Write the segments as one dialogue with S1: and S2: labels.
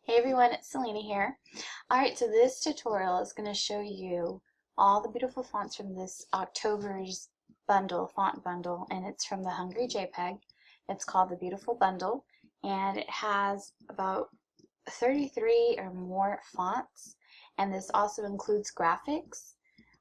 S1: Hey everyone, it's Selena here. Alright, so this tutorial is going to show you all the beautiful fonts from this October's font bundle, and it's from the Hungry Jpeg. It's called the Beautiful Bundle, and it has about 33 or more fonts, and this also includes graphics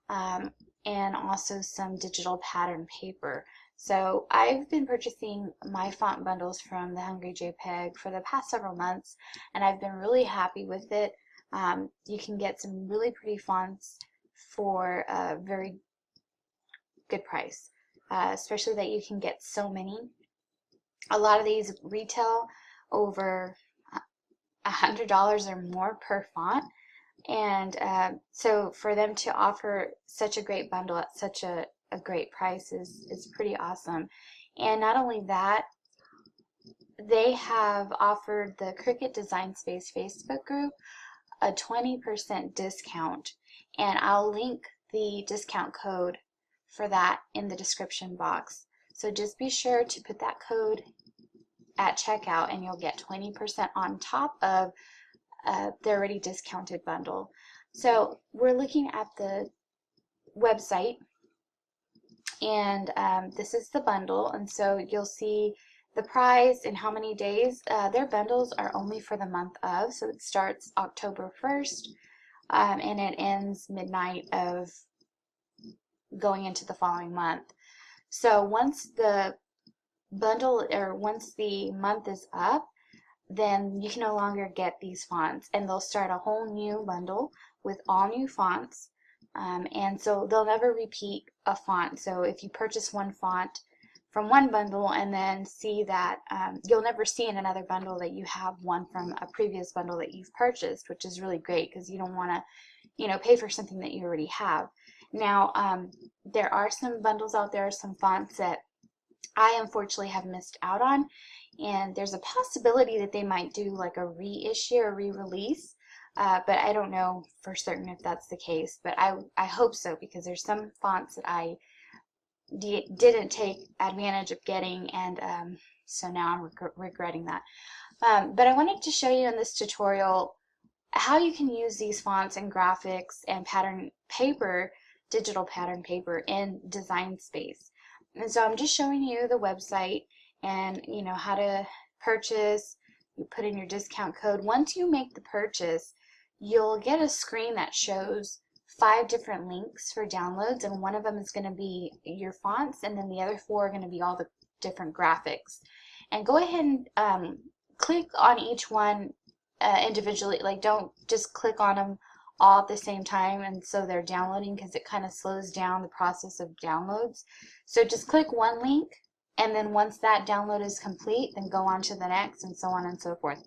S1: and also some digital pattern paper. So I've been purchasing my font bundles from the Hungry Jpeg for the past several months, and I've been really happy with it. You can get some really pretty fonts for a very good price, especially that you can get so many. A lot of these retail over $100 or more per font, and so for them to offer such a great bundle at such a great price is pretty awesome. And not only that, they have offered the Cricut Design Space Facebook group a 20% discount, and I'll link the discount code for that in the description box. So just be sure to put that code at checkout and you'll get 20% on top of the already discounted bundle. So we're looking at the website, and this is the bundle, and so you'll see the price and how many days. Their bundles are only for the month of, so it starts October 1st and it ends midnight of going into the following month. So once the once the month is up, then you can no longer get these fonts, and they'll start a whole new bundle with all new fonts, and so they'll never repeat a font. So if you purchase one font from one bundle and then see that you'll never see in another bundle that you have one from a previous bundle that you've purchased, which is really great because you don't want to pay for something that you already have. Now there are some bundles out there, some fonts that I unfortunately have missed out on, and there's a possibility that they might do like a reissue or re-release, but I don't know for certain if that's the case, but I hope so, because there's some fonts that I didn't take advantage of getting, and so now I'm regretting that. But I wanted to show you in this tutorial how you can use these fonts and graphics and pattern paper, digital pattern paper in Design Space. And so I'm just showing you the website and how to purchase. You put in your discount code. Once you make the purchase, you'll get a screen that shows 5 different links for downloads, and one of them is going to be your fonts, and then the other 4 are going to be all the different graphics. And go ahead and click on each one individually. Like, don't just click on them all at the same time and so they're downloading, because it kind of slows down the process of downloads. So just click one link, and then once that download is complete, then go on to the next, and so on and so forth.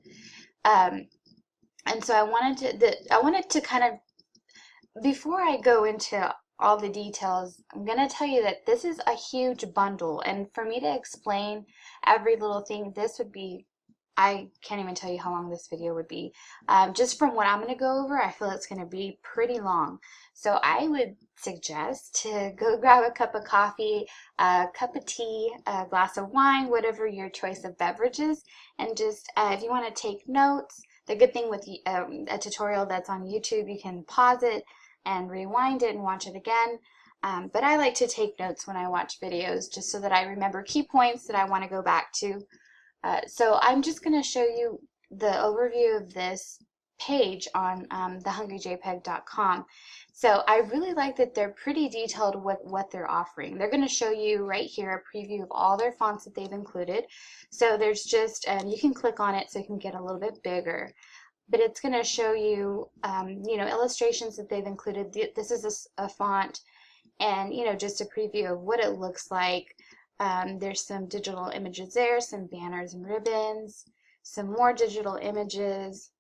S1: And so I wanted to kind of, before I go into all the details, I'm going to tell you that this is a huge bundle, and for me to explain every little thing, this would be, I can't even tell you how long this video would be. Just from what I'm going to go over, I feel it's going to be pretty long. So I would suggest to go grab a cup of coffee, a cup of tea, a glass of wine, whatever your choice of beverages, and just if you want to take notes. The good thing with a tutorial that's on YouTube, you can pause it and rewind it and watch it again. But I like to take notes when I watch videos, just so that I remember key points that I want to go back to. So I'm just going to show you the overview of this page on thehungryjpeg.com. So I really like that they're pretty detailed with what they're offering. They're going to show you right here a preview of all their fonts that they've included. So there's just, you can click on it so you can get a little bit bigger. But it's going to show you, illustrations that they've included. This is a font, and, just a preview of what it looks like. There's some digital images there, some banners and ribbons, some more digital images,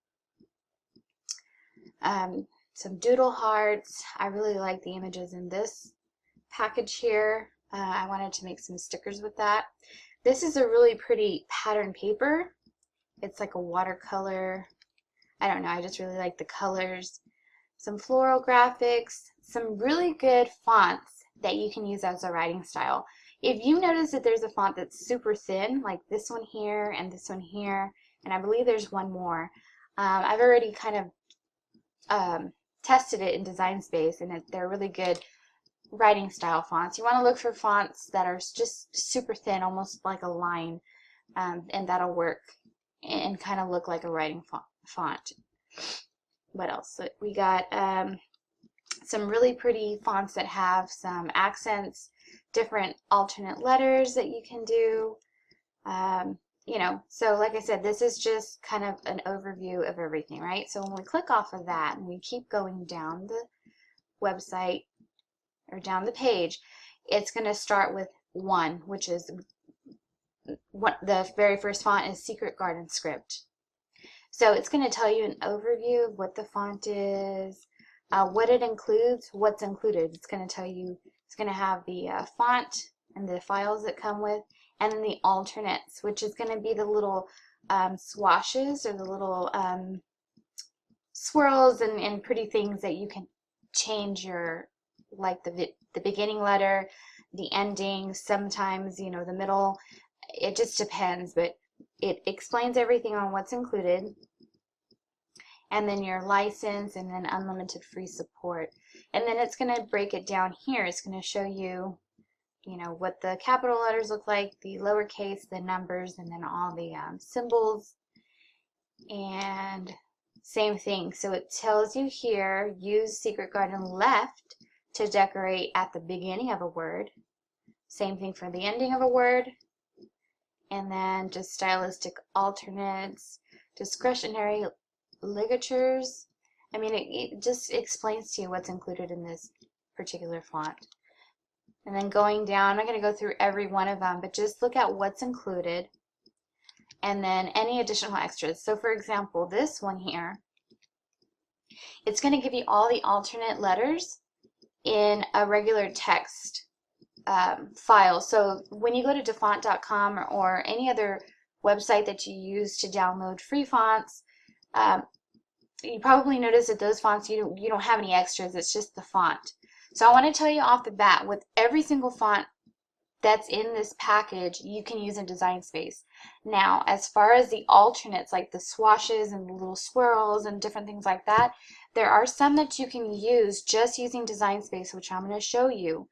S1: some doodle hearts. I really like the images in this package here. I wanted to make some stickers with that. This is a really pretty pattern paper. It's like a watercolor. I don't know, I just really like the colors. Some floral graphics, some really good fonts that you can use as a writing style. If you notice that there's a font that's super thin, like this one here and this one here, and I believe there's one more, I've already kind of tested it in Design Space, and they're really good writing style fonts. You want to look for fonts that are just super thin, almost like a line, and that'll work and kind of look like a writing font. What else? So we got some really pretty fonts that have some accents, different alternate letters that you can do. You know, so like I said, this is just kind of an overview of everything, right? So when we click off of that and we keep going down the website or down the page, it's going to start with 1, which is what the very first font is Secret Garden Script. So it's going to tell you an overview of what the font is, what it includes, what's included. It's going to tell you, it's going to have the font and the files that come with, and then the alternates, which is going to be the little swashes or the little swirls and pretty things that you can change your, like the beginning letter, the ending, sometimes, you know, the middle. It just depends, but it explains everything on what's included, and then your license, and then unlimited free support. And then it's going to break it down here. It's going to show you, you know, what the capital letters look like, the lowercase, the numbers, and then all the symbols. And same thing. So it tells you here, use Secret Garden left to decorate at the beginning of a word. Same thing for the ending of a word. And then just stylistic alternates, discretionary ligatures. I mean, it just explains to you what's included in this particular font. And then going down, I'm not going to go through every one of them, but just look at what's included and then any additional extras. So for example, this one here, it's going to give you all the alternate letters in a regular text file. So when you go to dafont.com or any other website that you use to download free fonts, you probably notice that those fonts, you don't have any extras. It's just the font. So I want to tell you off the bat, with every single font that's in this package, you can use in Design Space. Now, as far as the alternates, like the swashes and the little swirls and different things like that, there are some that you can use just using Design Space, which I'm going to show you.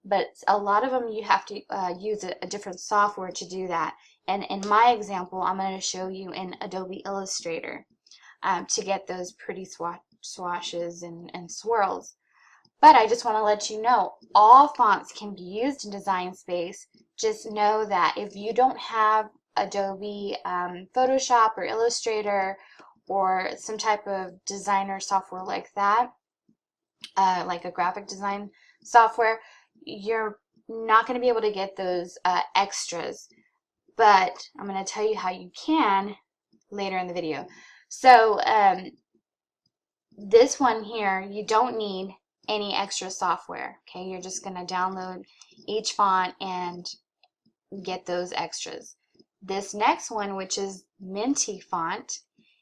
S1: But a lot of them you have to use a different software to do that. And in my example, I'm going to show you in Adobe Illustrator to get those pretty swashes and swirls. But I just want to let you know, all fonts can be used in Design Space. Just know that if you don't have Adobe Photoshop or Illustrator or some type of designer software like that, like a graphic design software, you're not going to be able to get those extras. But I'm going to tell you how you can later in the video. So this one here, you don't need any extra software. Okay, you're just going to download each font and get those extras. This next one, which is Minty font,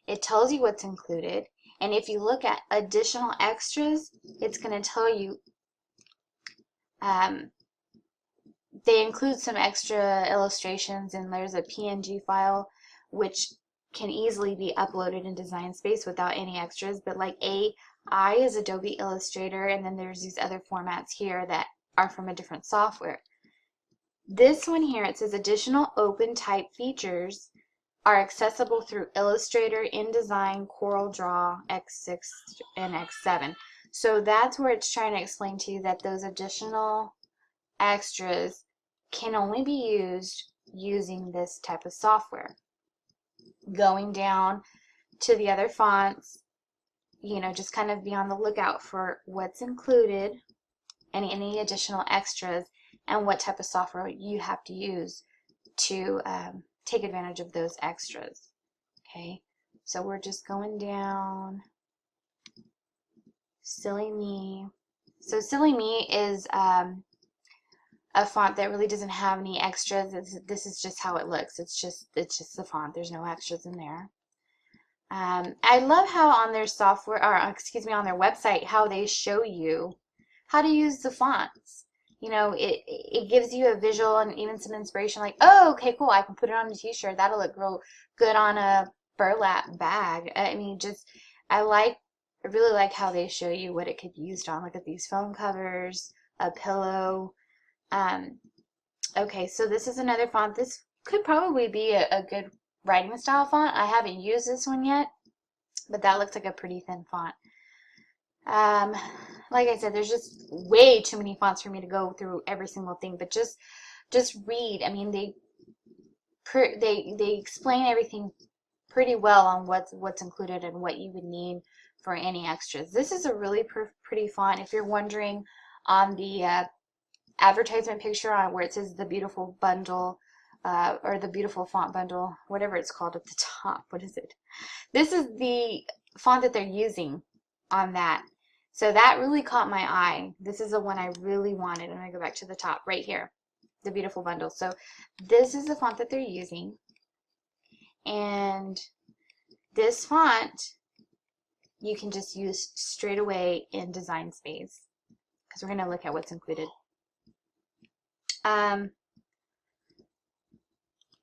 S1: it tells you what's included, and if you look at additional extras, it's going to tell you they include some extra illustrations, and there's a PNG file which can easily be uploaded in Design Space without any extras. But like AI is Adobe Illustrator, and then there's these other formats here that are from a different software. This one here, it says additional open type features are accessible through Illustrator, InDesign, CorelDRAW, X6, and X7. So that's where it's trying to explain to you that those additional extras can only be used using this type of software. Going down to the other fonts, you know, just kind of be on the lookout for what's included, any additional extras, and what type of software you have to use to take advantage of those extras. Okay, so we're just going down. Silly Me. So Silly Me is a font that really doesn't have any extras. This is just how it looks. It's just the font. There's no extras in there. I love how on their software, or excuse me, on their website, how they show you how to use the fonts. You know, it gives you a visual and even some inspiration, like, oh, okay, cool, I can put it on a t-shirt. That'll look real good on a burlap bag. I mean, just, I really like how they show you what it could be used on. Look at these phone covers, a pillow. Okay, so this is another font. This could probably be a good writing style font. I haven't used this one yet, but that looks like a pretty thin font. Like I said, there's just way too many fonts for me to go through every single thing, but just read. I mean, they explain everything pretty well on what's included and what you would need for any extras. This is a really pretty font. If you're wondering, on the advertisement picture on where it says the beautiful bundle, or the beautiful font bundle, whatever it's called at the top, what is it? This is the font that they're using on that. So that really caught my eye. This is the one I really wanted. I'm going to go back to the top right here, the beautiful bundle. So this is the font that they're using. And this font you can just use straight away in Design Space, because we're going to look at what's included.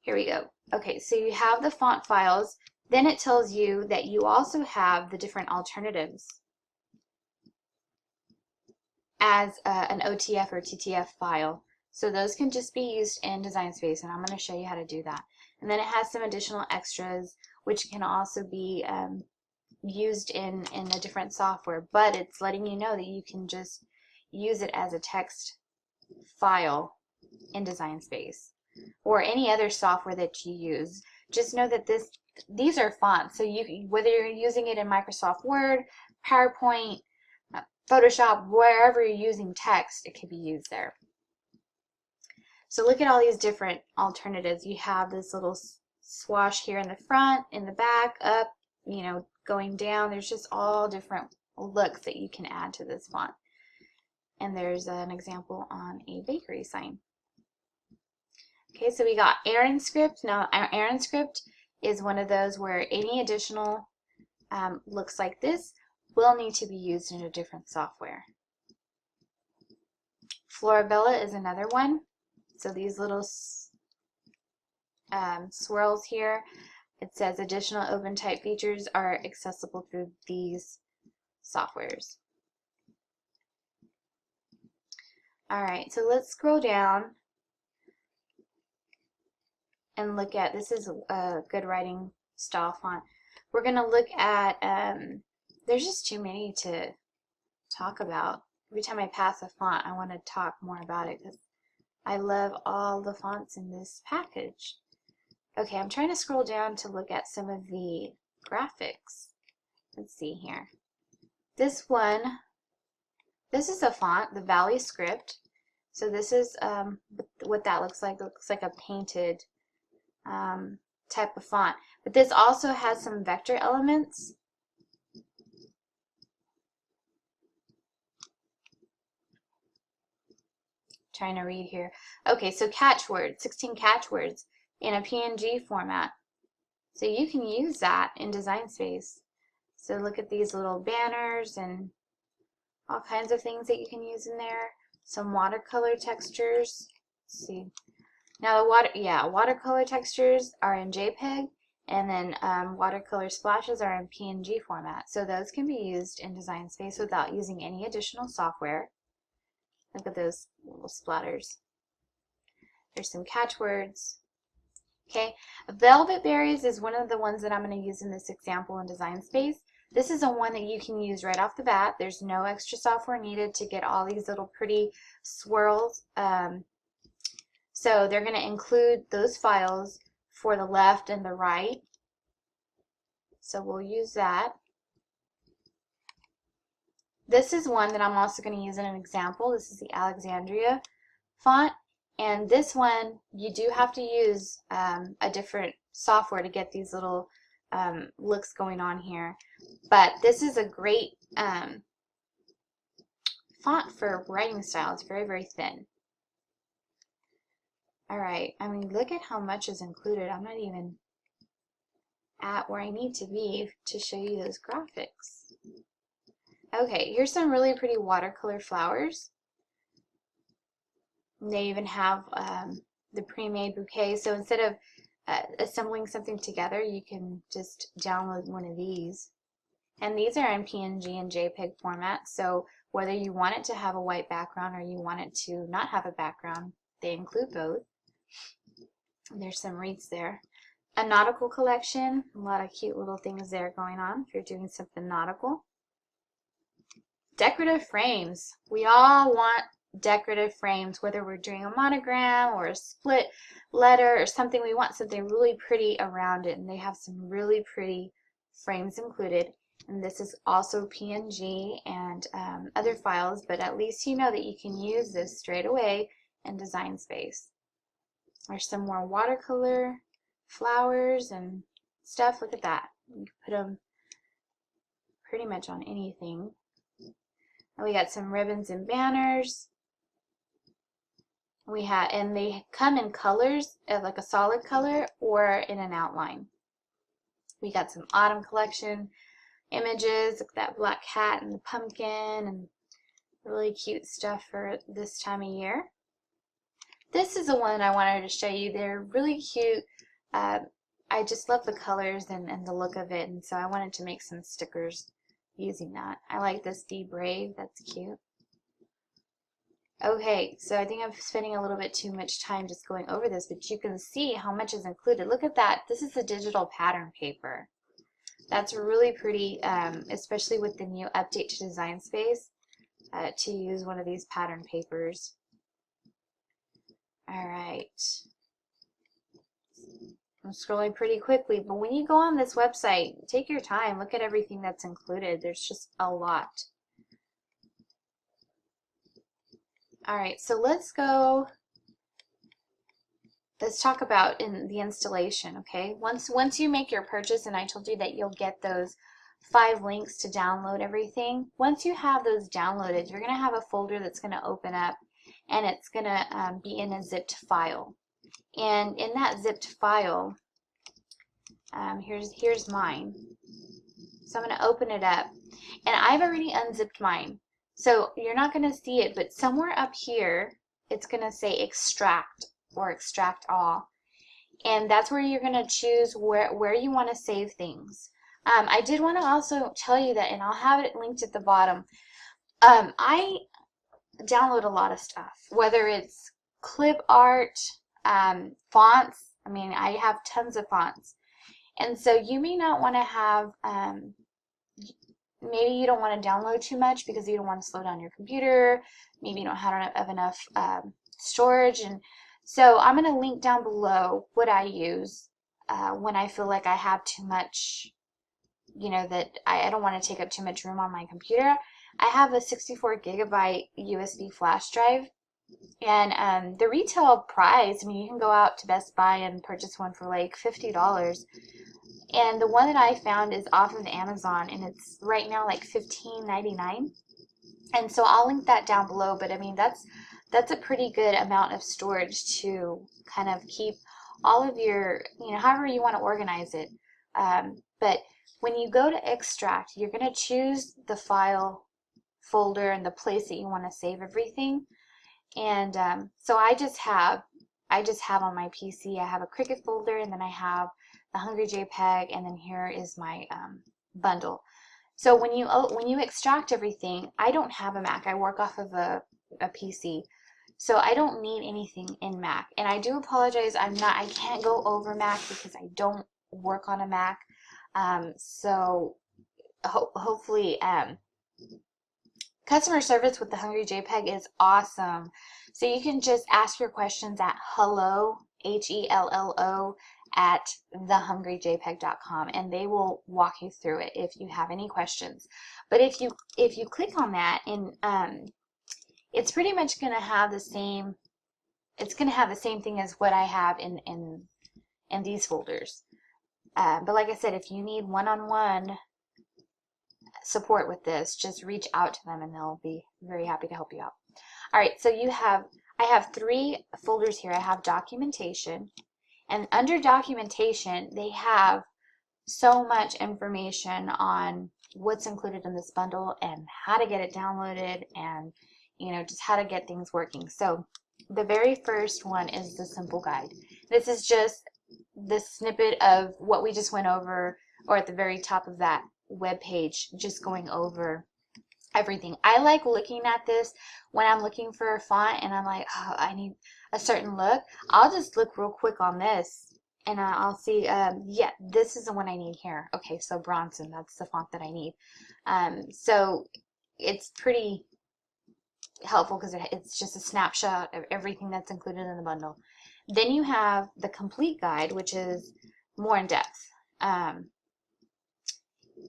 S1: Here we go. Okay, so you have the font files. Then it tells you that you also have the different alternatives as an OTF or TTF file. So those can just be used in Design Space, and I'm going to show you how to do that. And then it has some additional extras, which can also be used in a different software, but it's letting you know that you can just use it as a text file in Design Space or any other software that you use. Just know that these are fonts, so whether you're using it in Microsoft Word, PowerPoint, Photoshop, wherever you're using text, it can be used there. So look at all these different alternatives. You have this little swash here in the front, in the back, up, you know, going down. There's just all different looks that you can add to this font. And there's an example on a bakery sign. Okay, so we got Aaron script. Now, our Aaron script is one of those where any additional looks like this will need to be used in a different software. Florabella is another one. So these little swirls here, it says additional open type features are accessible through these softwares. Alright, so let's scroll down and look at, this is a good writing style font. We're going to look at, there's just too many to talk about. Every time I pass a font, I want to talk more about it because I love all the fonts in this package. Okay, I'm trying to scroll down to look at some of the graphics. Let's see here. This one, this is a font, the Valley script. So this is what that looks like. It looks like a painted type of font. But this also has some vector elements. Trying to read here. Okay, so catchwords, 16 catchwords in a PNG format. So you can use that in Design Space. So look at these little banners and all kinds of things that you can use in there. Some watercolor textures. Let's see. Now the watercolor textures are in JPEG, and then watercolor splashes are in PNG format. So those can be used in Design Space without using any additional software. Look at those little splatters. There's some catchwords. Okay, velvet berries is one of the ones that I'm going to use in this example in Design Space. This is a one that you can use right off the bat. There's no extra software needed to get all these little pretty swirls. So they're going to include those files for the left and the right. So we'll use that. This is one that I'm also going to use in an example. This is the Alexandria font. And this one, you do have to use a different software to get these little looks going on here. But this is a great font for writing style. It's very, very thin. Alright, I mean, look at how much is included. I'm not even at where I need to be to show you those graphics. Okay, here's some really pretty watercolor flowers. And they even have the pre-made bouquet. So instead of assembling something together, you can just download one of these. And these are in PNG and JPEG format, so whether you want it to have a white background or you want it to not have a background, they include both. There's some wreaths there. A nautical collection, a lot of cute little things there going on if you're doing something nautical. Decorative frames. We all want decorative frames, whether we're doing a monogram or a split letter or something. We want something really pretty around it, and they have some really pretty frames included. And this is also PNG and other files, but at least you know that you can use this straight away in Design Space. There's some more watercolor flowers and stuff. Look at that. You can put them pretty much on anything. And we got some ribbons and banners. And they come in colors, like a solid color or in an outline. We got some autumn collection images, like that black cat and the pumpkin, and really cute stuff for this time of year. This is the one I wanted to show you. They're really cute. I just love the colors and the look of it, and so I wanted to make some stickers using that. I like this Be Brave. That's cute. Okay, so I think I'm spending a little bit too much time just going over this, but you can see how much is included. Look at that. This is the digital pattern paper. That's really pretty, especially with the new update to Design Space, to use one of these pattern papers. All right. I'm scrolling pretty quickly, but when you go on this website, take your time. Look at everything that's included. There's just a lot. All right, so let's talk about the installation, okay? Once you make your purchase, and I told you that you'll get those 5 links to download everything. Once you have those downloaded, you're going to have a folder that's going to open up, and it's going to be in a zipped file. And in that zipped file, here's mine. So I'm going to open it up, and I've already unzipped mine. So you're not going to see it, but somewhere up here, it's going to say extract or extract all. And that's where you're going to choose where you want to save things. I did want to also tell you that, and I'll have it linked at the bottom, I download a lot of stuff, whether it's clip art, fonts. I mean, I have tons of fonts. And so you may not want to have, maybe you don't want to download too much because you don't want to slow down your computer. Maybe you don't have enough storage. And so I'm going to link down below what I use when I feel like I have too much, you know, that I don't want to take up too much room on my computer. I have a 64 gigabyte USB flash drive. And the retail price, I mean, you can go out to Best Buy and purchase one for like $50. And the one that I found is off of Amazon, and it's right now like $15.99. And so I'll link that down below. But I mean, that's a pretty good amount of storage to kind of keep all of your, you know, however you want to organize it. But when you go to extract, you're going to choose the file folder and the place that you want to save everything. And so I just have on my PC, I have a Cricut folder, and then I have the Hungry Jpeg, and then here is my bundle. So when you extract everything, I don't have a Mac. I work off of a PC, so I don't need anything in Mac. And I do apologize. I can't go over Mac because I don't work on a Mac. So hopefully. Customer service with the Hungry Jpeg is awesome. So you can just ask your questions at hello, HELLO, at thehungryjpeg.com, and they will walk you through it if you have any questions. But if you click on that, and it's pretty much going to have the same. It's going to have the same thing as what I have in these folders. But like I said, if you need one-on-one support with this, just reach out to them and they'll be very happy to help you out. All right, so I have 3 folders here. I have documentation, and under documentation they have so much information on what's included in this bundle and how to get it downloaded, and you know, just how to get things working. So the very first one is the simple guide. This is just the snippet of what we just went over, or at the very top of that web page, just going over everything. I like looking at this when I'm looking for a font and I'm like, oh, I need a certain look. I'll just look real quick on this and I'll see, yeah, this is the one I need here. Okay, so Bronson, that's the font that I need. So it's pretty helpful because it's just a snapshot of everything that's included in the bundle. Then you have the complete guide, which is more in depth.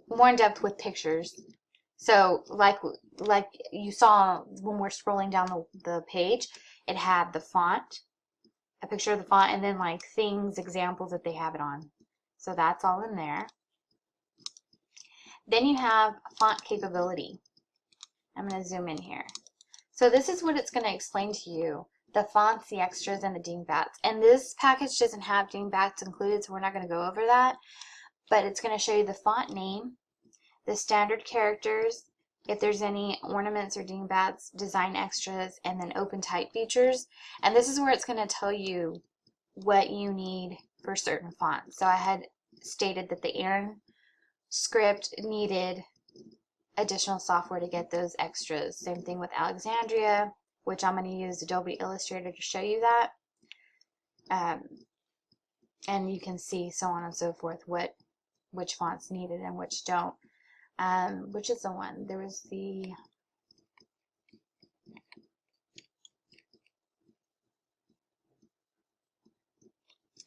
S1: More in depth with pictures. So like you saw when we're scrolling down the page, it had the font, a picture of the font, and then like things, examples that they have it on. So that's all in there. Then you have font capability. I'm going to zoom in here. So this is what it's going to explain to you. The fonts, the extras, and the dingbats. And this package doesn't have dingbats included, so we're not going to go over that. But it's going to show you the font name, the standard characters, if there's any ornaments or dingbats, design extras, and then open type features. And this is where it's going to tell you what you need for certain fonts. So I had stated that the Aaron script needed additional software to get those extras. Same thing with Alexandria, which I'm going to use Adobe Illustrator to show you that. And you can see so on and so forth which fonts needed and which don't. Which is the one? There was the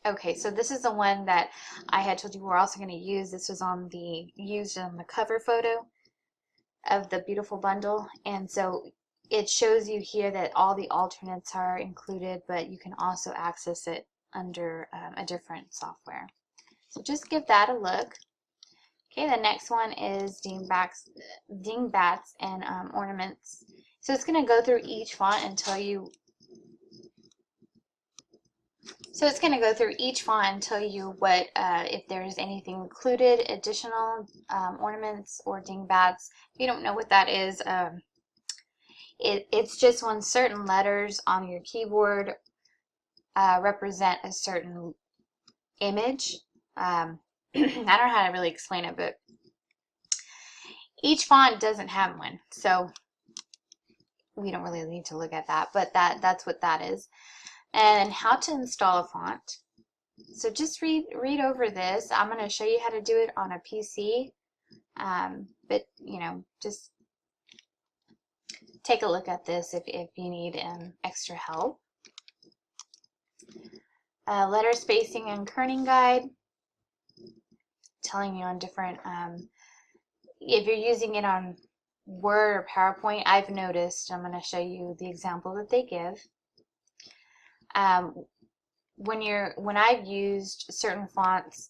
S1: okay, so this is the one that I had told you we're also going to use. This was used on the cover photo of the beautiful bundle, and so it shows you here that all the alternates are included, but you can also access it under a different software. So just give that a look. Okay, the next one is dingbats and ornaments. So it's going to go through each font and tell you. So it's going to go through each font and tell you what, if there's anything included, additional ornaments or dingbats. If you don't know what that is, it's just when certain letters on your keyboard represent a certain image. I don't know how to really explain it, but each font doesn't have one, so we don't really need to look at that, but that's what that is. And how to install a font. So just read over this. I'm going to show you how to do it on a PC, but you know, just take a look at this if you need extra help. Letter spacing and kerning guide, telling you on different, if you're using it on Word or PowerPoint, I've noticed, I'm going to show you the example that they give. When I've used certain fonts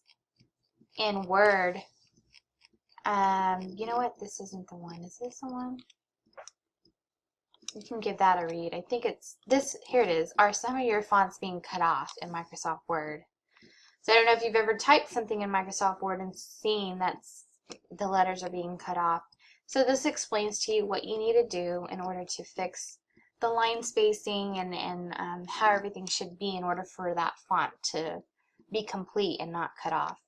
S1: in Word, you know what, this isn't the one. Is this the one? You can give that a read. I think it's this. Here it is. Are some of your fonts being cut off in Microsoft Word? So I don't know if you've ever typed something in Microsoft Word and seen that the letters are being cut off. So this explains to you what you need to do in order to fix the line spacing and how everything should be in order for that font to be complete and not cut off.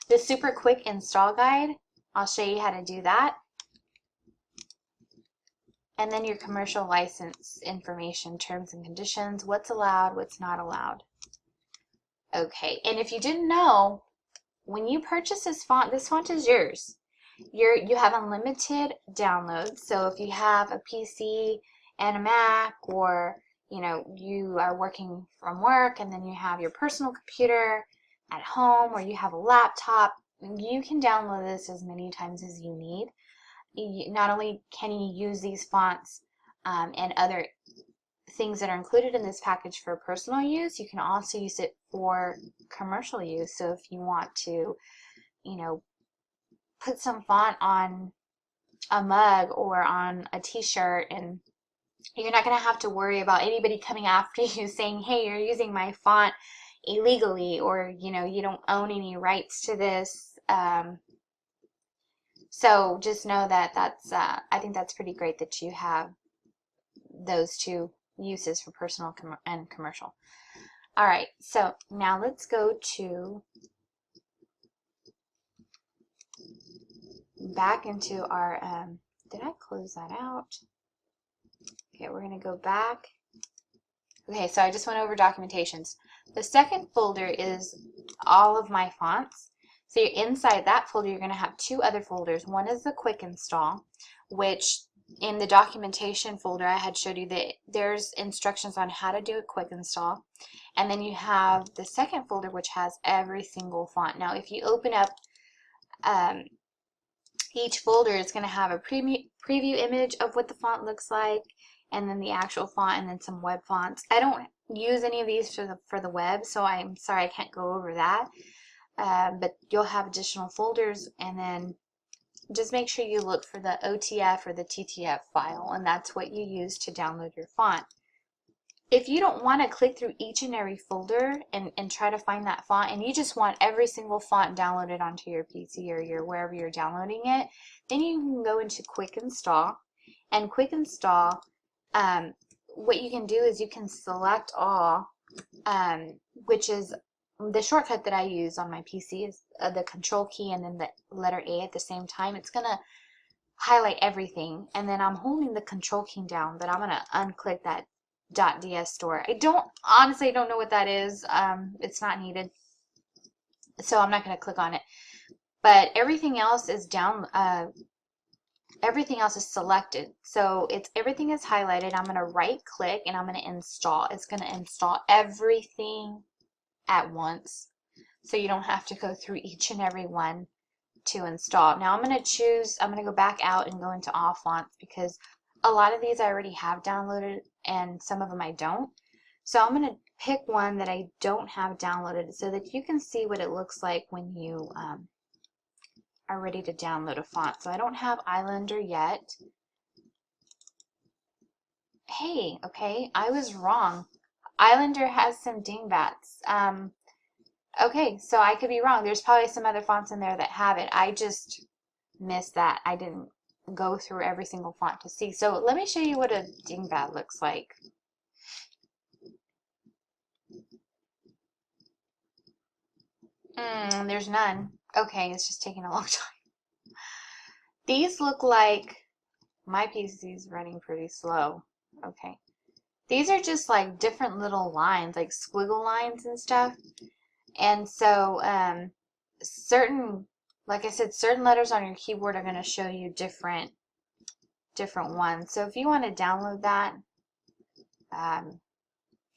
S1: The super quick install guide, I'll show you how to do that. And then your commercial license information, terms and conditions, what's allowed, what's not allowed. Okay, and if you didn't know, when you purchase this font is yours. You have unlimited downloads. So if you have a PC and a Mac, or you know, you are working from work and then you have your personal computer at home, or you have a laptop, you can download this as many times as you need. Not only can you use these fonts and other things that are included in this package for personal use, you can also use it for commercial use. So if you want to, you know, put some font on a mug or on a t-shirt, and you're not going to have to worry about anybody coming after you saying, hey, you're using my font illegally, or you know, you don't own any rights to this. So just know that I think that's pretty great that you have those two uses for personal and commercial. All right, so now let's go to back into our, did I close that out? Okay, we're going to go back. Okay, so I just went over documentations. The second folder is all of my fonts. So inside that folder, you're going to have two other folders. One is the quick install, which in the documentation folder, I had showed you that there's instructions on how to do a quick install. And then you have the second folder, which has every single font. Now, if you open up each folder, it's going to have a preview image of what the font looks like, and then the actual font, and then some web fonts. I don't use any of these for the web, so I'm sorry I can't go over that. But you'll have additional folders, and then just make sure you look for the OTF or the TTF file, and that's what you use to download your font. If you don't want to click through each and every folder and try to find that font, and you just want every single font downloaded onto your PC or wherever you're downloading it, then you can go into Quick Install. And Quick Install, what you can do is you can select all, which is the shortcut that I use on my PC is the Control key and then the letter A at the same time. It's going to highlight everything, and then I'm holding the Control key down, but I'm going to unclick that .ds store. Honestly, I don't know what that is. It's not needed, so I'm not going to click on it. But everything else is down. Everything else is selected, so everything is highlighted. I'm going to right click and I'm going to install. It's going to install everything at once, so you don't have to go through each and every one to install. Now I'm going to go back out and go into all fonts, because a lot of these I already have downloaded and some of them I don't. So I'm going to pick one that I don't have downloaded so that you can see what it looks like when you are ready to download a font. So I don't have Islander yet. Hey, okay, I was wrong. Islander has some dingbats. Okay, so I could be wrong. There's probably some other fonts in there that have it. I just missed that. I didn't go through every single font to see. So let me show you what a dingbat looks like. There's none. Okay, it's just taking a long time. These look like, my PC is running pretty slow. Okay. These are just like different little lines, like squiggle lines and stuff. And so like I said, certain letters on your keyboard are going to show you different ones. So if you want to download that,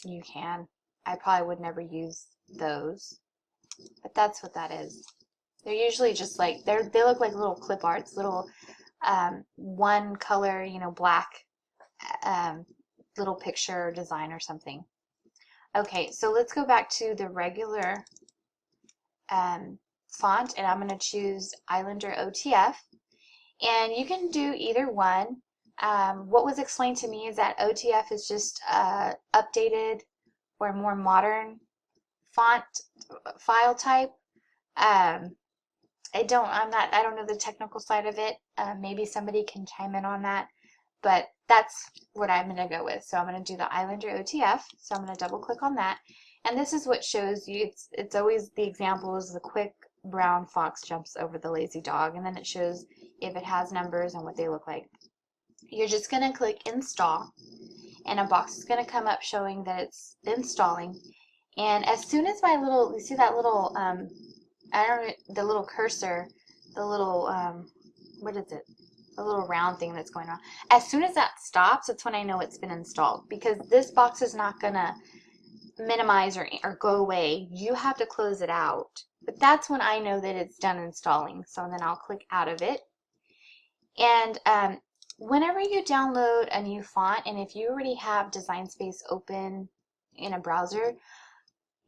S1: you can. I probably would never use those, but that's what that is. They're usually just like, they look like little clip arts, little one color, black little picture design or something. Okay, so let's go back to the regular font, and I'm going to choose Islander OTF, and you can do either one. What was explained to me is that OTF is just updated or more modern font file type. I don't know the technical side of it. Maybe somebody can chime in on that, but that's what I'm going to go with. So I'm going to do the Islander OTF. So I'm going to double click on that, and this is what shows you. It's always the example is the quick brown fox jumps over the lazy dog, and then it shows if it has numbers and what they look like. You're just going to click install, and a box is going to come up showing that it's installing. And as soon as you see that little, the little cursor, the little, what is it? The little round thing that's going on. As soon as that stops, that's when I know it's been installed, because this box is not going to minimize or go away. You have to close it out. But that's when I know that it's done installing. So then I'll click out of it. And whenever you download a new font, and if you already have Design Space open in a browser,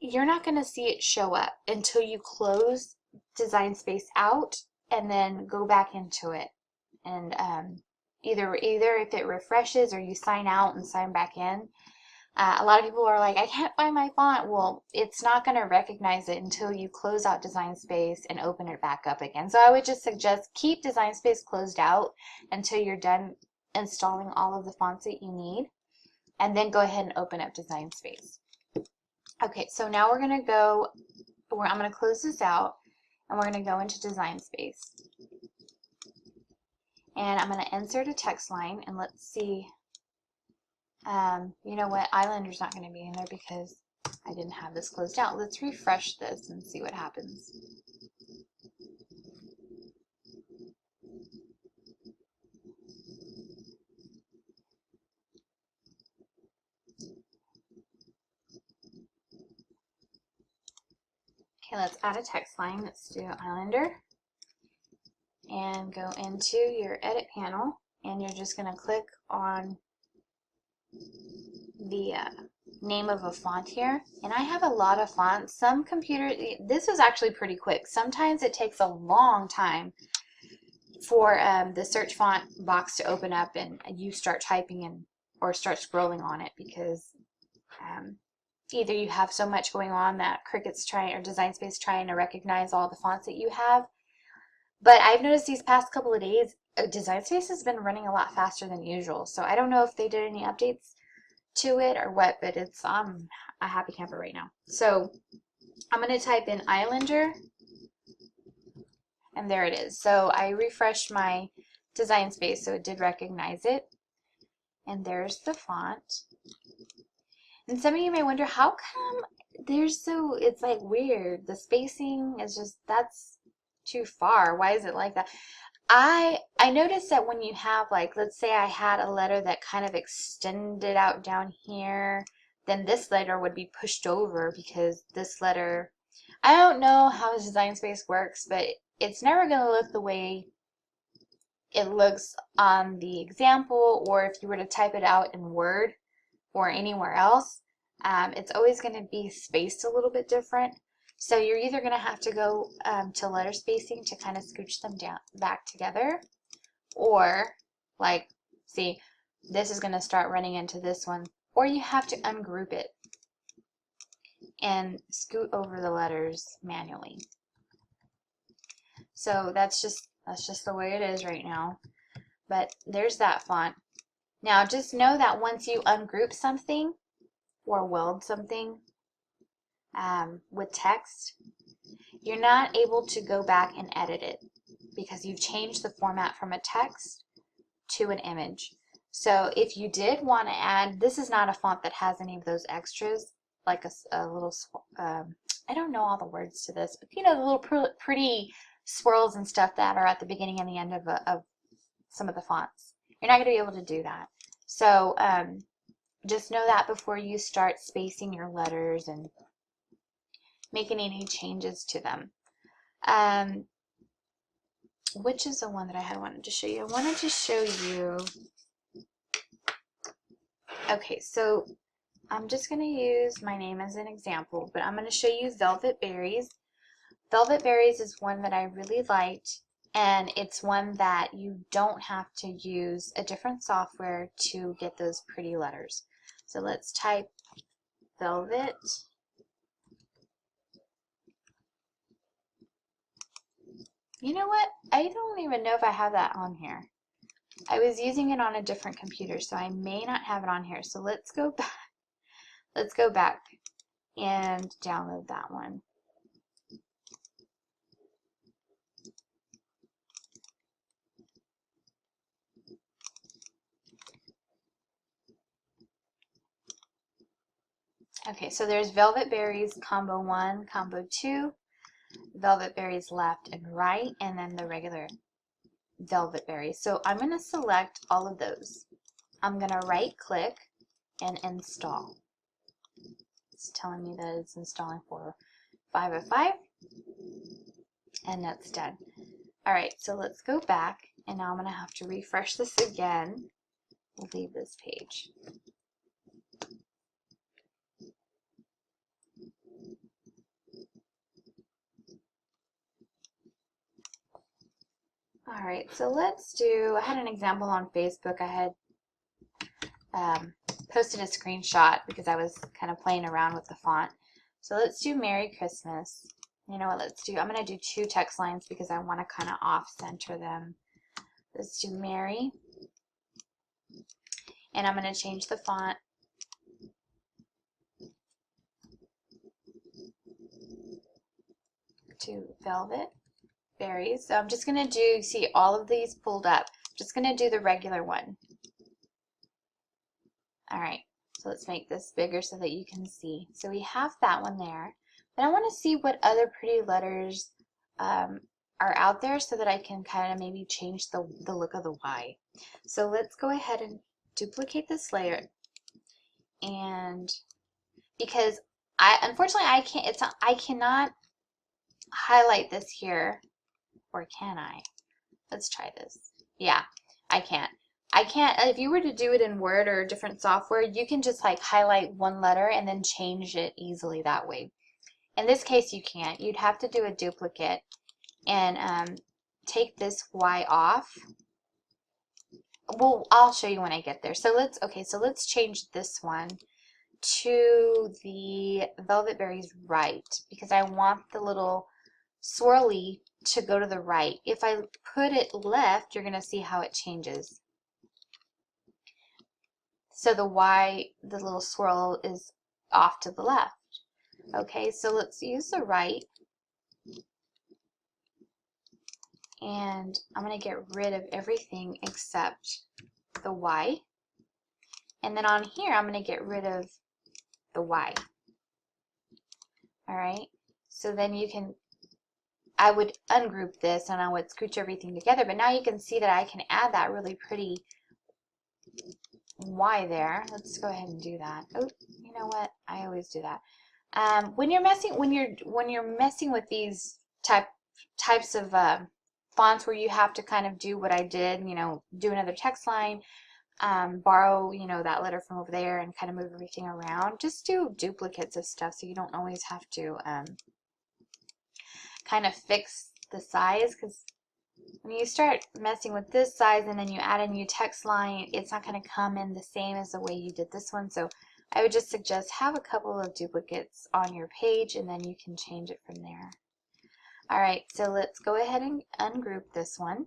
S1: you're not going to see it show up until you close Design Space out and then go back into it. And either if it refreshes or you sign out and sign back in. A lot of people are like, I can't find my font. Well, it's not going to recognize it until you close out Design Space and open it back up again. So I would just suggest keep Design Space closed out until you're done installing all of the fonts that you need, and then go ahead and open up Design Space. Okay, so now we're going to go, I'm going to close this out, and we're going to go into Design Space. And I'm going to insert a text line, and let's see, you know what, Islander's not going to be in there because I didn't have this closed out. Let's refresh this and see what happens. Okay, let's add a text line. Let's do Islander. And go into your edit panel, and you're just going to click on the name of a font here. And I have a lot of fonts. Some computer, this is actually pretty quick. Sometimes it takes a long time for the search font box to open up and you start typing in or start scrolling on it, because either you have so much going on that Cricut's trying, or Design Space trying to recognize all the fonts that you have. But I've noticed these past couple of days, Design Space has been running a lot faster than usual. So I don't know if they did any updates to it or what, but it's a happy camper right now. So I'm going to type in Islander, and there it is. So I refreshed my Design Space, so it did recognize it. And there's the font. And some of you may wonder, how come it's like weird. The spacing is just, that's too far. Why is it like that? I noticed that when you have, like, let's say I had a letter that kind of extended out down here, then this letter would be pushed over, because this letter, I don't know how Design Space works, but it's never going to look the way it looks on the example, or if you were to type it out in Word or anywhere else. It's always going to be spaced a little bit different. So you're either going to have to go to letter spacing to kind of scooch them down back together, or, like, see, this is going to start running into this one, or you have to ungroup it and scoot over the letters manually. So that's just the way it is right now. But there's that font. Now just know that once you ungroup something or weld something with text, you're not able to go back and edit it, because you've changed the format from a text to an image. So if you did want to add, this is not a font that has any of those extras, like a little, I don't know all the words to this, but you know, the little pretty swirls and stuff that are at the beginning and the end of some of the fonts. You're not going to be able to do that. So just know that before you start spacing your letters and making any changes to them. Which is the one that I wanted to show you? I wanted to show you, okay, so I'm just going to use my name as an example, but I'm going to show you Velvet Berries. Velvet Berries is one that I really liked, and it's one that you don't have to use a different software to get those pretty letters. So let's type Velvet. You know what? I don't even know if I have that on here. I was using it on a different computer, so I may not have it on here. So let's go back. Let's go back and download that one. Okay, so there's Velvet Berries Combo 1, Combo 2, Velvet Berries left and right, and then the regular Velvet Berries. So I'm going to select all of those. I'm going to right click and install. It's telling me that it's installing for 505, and that's done. Alright, so let's go back, and now I'm going to have to refresh this again. We'll leave this page. Alright, so let's do, I had an example on Facebook. I had posted a screenshot because I was kind of playing around with the font. So let's do Merry Christmas. You know what, let's do, I'm going to do 2 text lines because I want to kind of off-center them. Let's do Merry. And I'm going to change the font to Velvet Berries. So I'm just going to do, see all of these pulled up. Just going to do the regular one. Alright, so let's make this bigger so that you can see. So we have that one there. Then I want to see what other pretty letters are out there so that I can kind of maybe change the look of the Y. So let's go ahead and duplicate this layer. And because unfortunately I cannot highlight this here, or can I? Let's try this. Yeah, I can't. If you were to do it in Word or different software, you can just like highlight one letter and then change it easily that way. In this case, you can't. You'd have to do a duplicate and take this Y off. Well, I'll show you when I get there. So let's change this one to the Velvet Berries right, because I want the little swirly to go to the right. If I put it left, you're going to see how it changes. So the Y, the little swirl, is off to the left. Okay, so let's use the right. And I'm going to get rid of everything except the Y. And then on here, I'm going to get rid of the Y. Alright, so then you can, I would ungroup this and I would scooch everything together, but now you can see that I can add that really pretty Y there. Let's go ahead and do that. Oh, you know what? I always do that. When you're messing with these types of fonts where you have to kind of do what I did, you know, do another text line, borrow, you know, that letter from over there and kind of move everything around. Just do duplicates of stuff so you don't always have to kind of fix the size, because when you start messing with this size and then you add a new text line, it's not going to come in the same as the way you did this one. So I would just suggest have a couple of duplicates on your page and then you can change it from there. Alright, so let's go ahead and ungroup this one.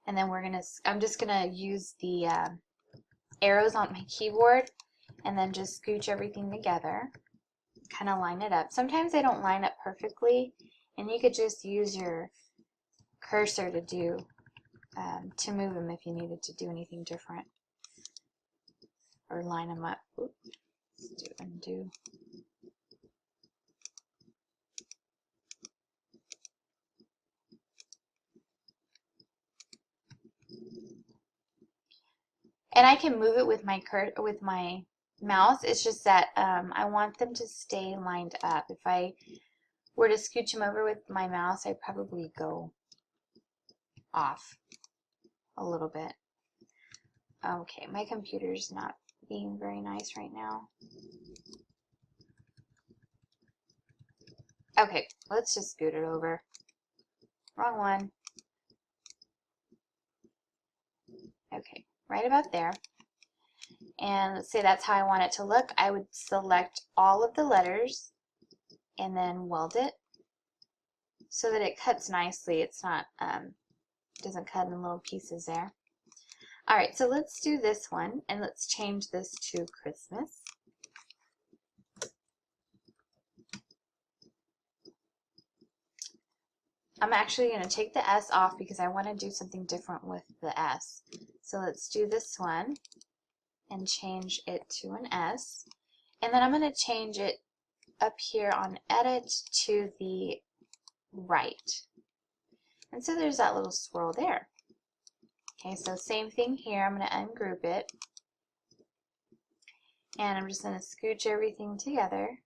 S1: And then I'm just going to use the arrows on my keyboard and then just scooch everything together. Kind of line it up. Sometimes they don't line up perfectly, and you could just use your cursor to do to move them if you needed to do anything different or line them up. Oops. Let's do undo. And I can move it with my mouse. It's just that I want them to stay lined up. If I were to scooch them over with my mouse, I'd probably go off a little bit. Okay, my computer's not being very nice right now. Okay, let's just scoot it over. Wrong one. Okay, right about there. And let's say that's how I want it to look. I would select all of the letters and then weld it so that it cuts nicely. It's not, doesn't cut in little pieces there. Alright, so let's do this one and let's change this to Christmas. I'm actually going to take the S off because I want to do something different with the S. So let's do this one and change it to an S. And then I'm going to change it up here on Edit to the right. And so there's that little swirl there. Okay, so same thing here. I'm going to ungroup it. And I'm just going to scooch everything together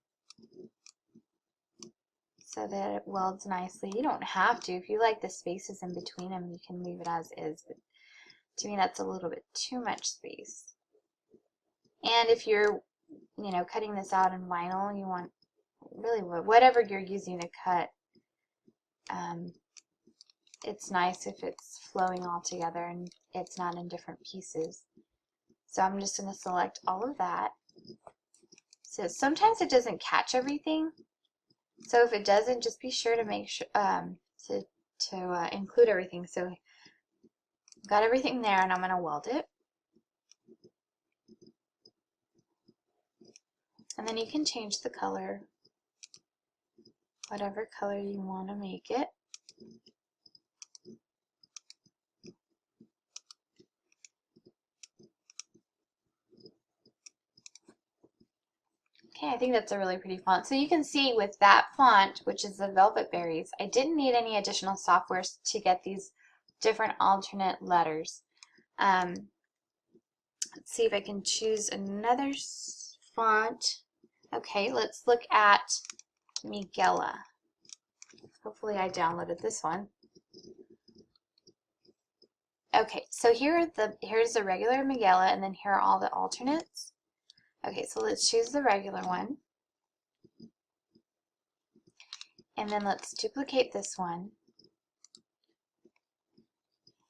S1: so that it welds nicely. You don't have to. If you like the spaces in between them, you can leave it as is. But to me, that's a little bit too much space. And if you're, you know, cutting this out in vinyl, you want really whatever you're using to cut. It's nice if it's flowing all together and it's not in different pieces. So I'm just going to select all of that. So sometimes it doesn't catch everything. So if it doesn't, just be sure to make sure to include everything. So I've got everything there, and I'm going to weld it. And then you can change the color whatever color you want to make it. Okay, I think that's a really pretty font. So you can see with that font, which is the Velvet Berries, I didn't need any additional software to get these different alternate letters. Let's see if I can choose another font. Okay, let's look at Miguela. Hopefully I downloaded this one. Okay, so here's the regular Miguela, and then here are all the alternates. Okay, so let's choose the regular one. And then let's duplicate this one.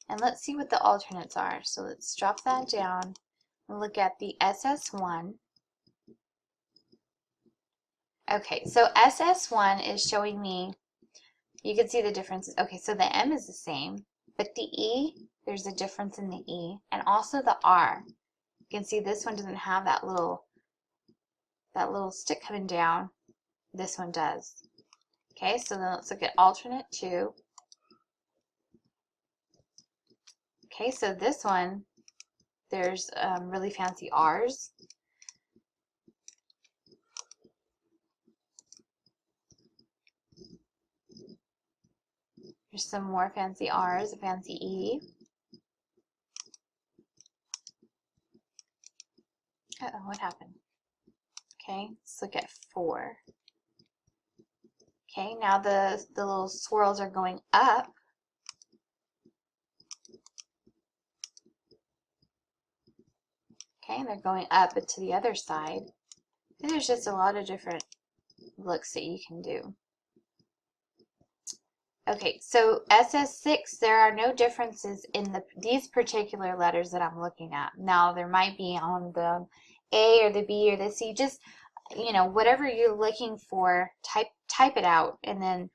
S1: And let's see what the alternates are. So let's drop that down and look at the SS1. Okay, so SS1 is showing me, you can see the differences. Okay, so the M is the same, but the E, there's a difference in the E, and also the R. You can see this one doesn't have that little stick coming down. This one does. Okay, so then let's look at alternate 2. Okay, so this one, there's really fancy R's. There's some more fancy R's, a fancy E. Uh-oh, what happened? Okay, let's look at 4. Okay, now the little swirls are going up. Okay, they're going up to the other side. And there's just a lot of different looks that you can do. Okay, so SS6, there are no differences in these particular letters that I'm looking at. Now, there might be on the A or the B or the C. Just, you know, whatever you're looking for, type it out. And then,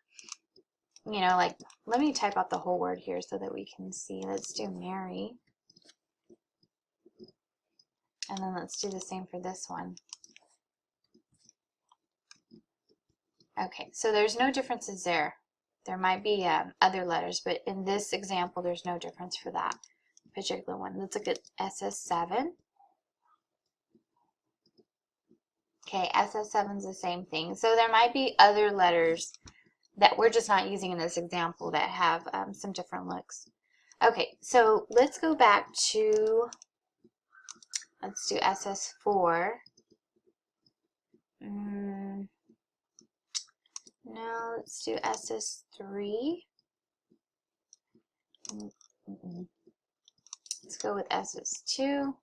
S1: you know, like, let me type out the whole word here so that we can see. Let's do Mary. And then let's do the same for this one. Okay, so there's no differences there. There might be other letters, but in this example, there's no difference for that particular one. Let's look at SS7. Okay, SS7 is the same thing. So there might be other letters that we're just not using in this example that have some different looks. Okay, so let's go back to, let's do SS4. No, let's do SS3. Let's go with SS2.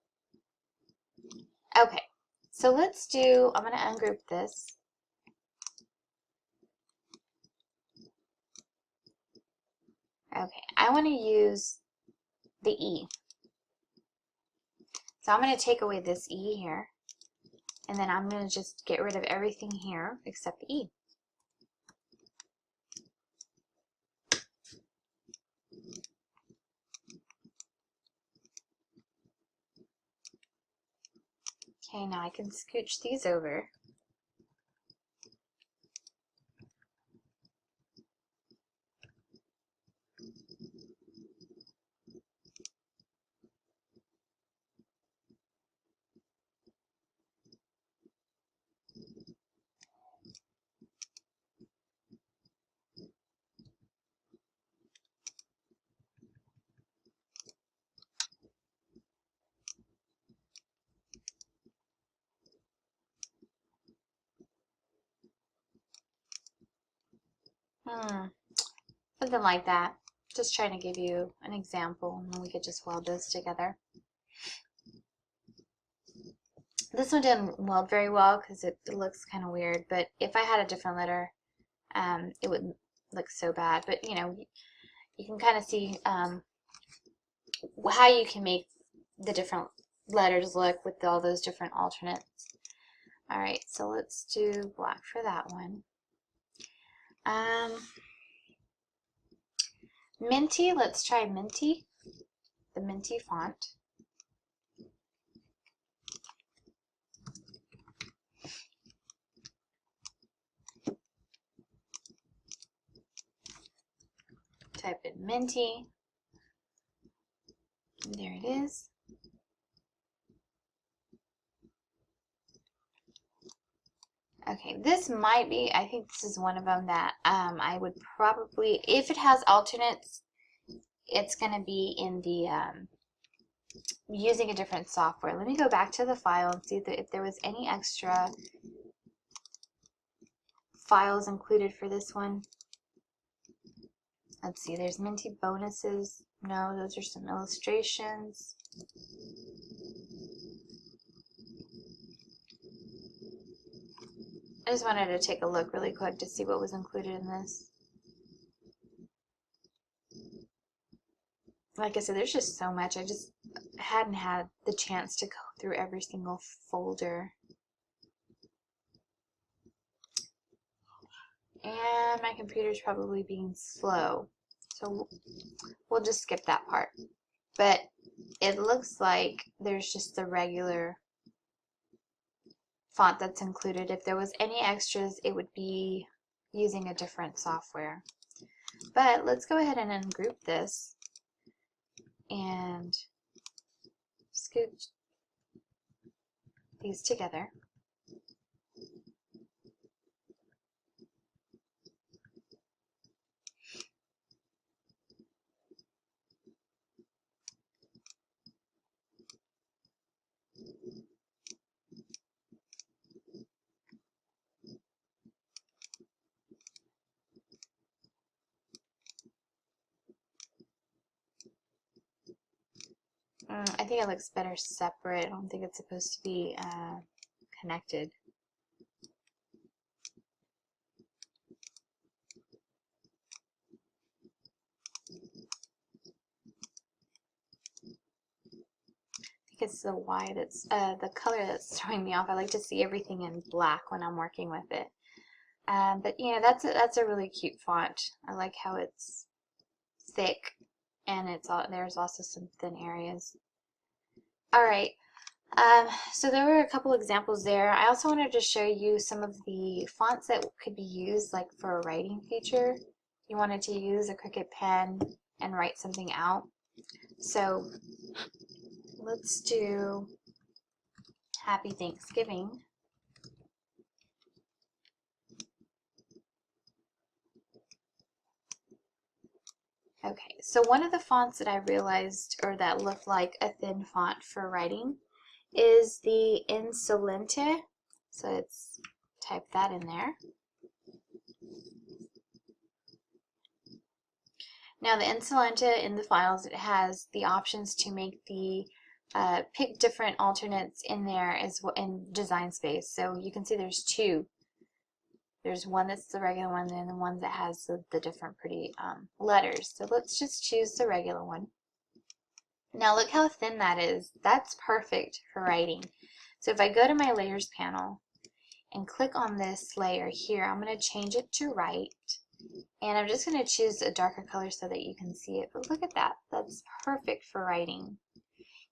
S1: Okay, so let's do, I'm going to ungroup this. Okay, I want to use the E. So I'm going to take away this E here, and then I'm going to just get rid of everything here except the E. Okay, now I can scooch these over. Something like that. Just trying to give you an example, and then we could just weld those together. This one didn't weld very well because it looks kind of weird, but if I had a different letter, it wouldn't look so bad. But you know, you can kind of see how you can make the different letters look with all those different alternates. All right, so let's do black for that one. Minty, let's try Minty, the Minty font. type in Minty. There it is. Okay, this might be, I think this is one of them that I would probably, if it has alternates, it's going to be in the, using a different software. Let me go back to the file and see if there was any extra files included for this one. Let's see, there's Minty bonuses. No, those are some illustrations. I just wanted to take a look really quick to see what was included in this. Like I said, there's just so much. I just hadn't had the chance to go through every single folder. And my computer's probably being slow, so we'll just skip that part. But it looks like there's just the regular font that's included. If there was any extras, it would be using a different software. But let's go ahead and ungroup this and scoot these together. I think it looks better separate. I don't think it's supposed to be connected. I think it's the white, it's the color that's throwing me off. I like to see everything in black when I'm working with it. But you know, that's a really cute font. I like how it's thick, and there's also some thin areas. All right. So there were a couple examples there. I also wanted to show you some of the fonts that could be used like for a writing feature. You wanted to use a Cricut pen and write something out. So let's do Happy Thanksgiving. Okay, so one of the fonts that I realized, or that looked like a thin font for writing, is the Insolente. So let's type that in there. Now the Insolente in the files, it has the options to make the pick different alternates in there as well in Design Space. So you can see there's two. There's one that's the regular one, and the one that has the different pretty letters. So let's just choose the regular one. Now look how thin that is. That's perfect for writing. So if I go to my layers panel and click on this layer here, I'm going to change it to white. And I'm just going to choose a darker color so that you can see it. But look at that. That's perfect for writing.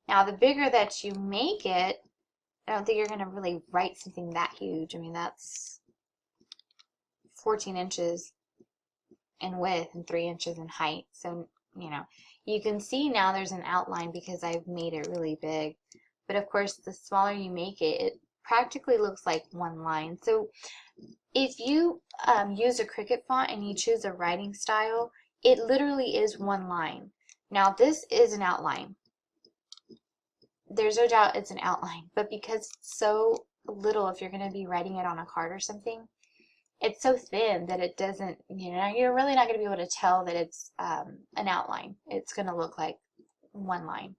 S1: Now the bigger that you make it, I don't think you're going to really write something that huge. I mean, that's 14 inches in width and 3 inches in height. So, you know, you can see now there's an outline because I've made it really big. But of course, the smaller you make it, it practically looks like one line. So if you use a Cricut font and you choose a writing style, it literally is one line. Now this is an outline. There's no doubt it's an outline, but because it's so little, if you're going to be writing it on a card or something, it's so thin that it doesn't, you know, you're really not going to be able to tell that it's an outline. It's going to look like one line.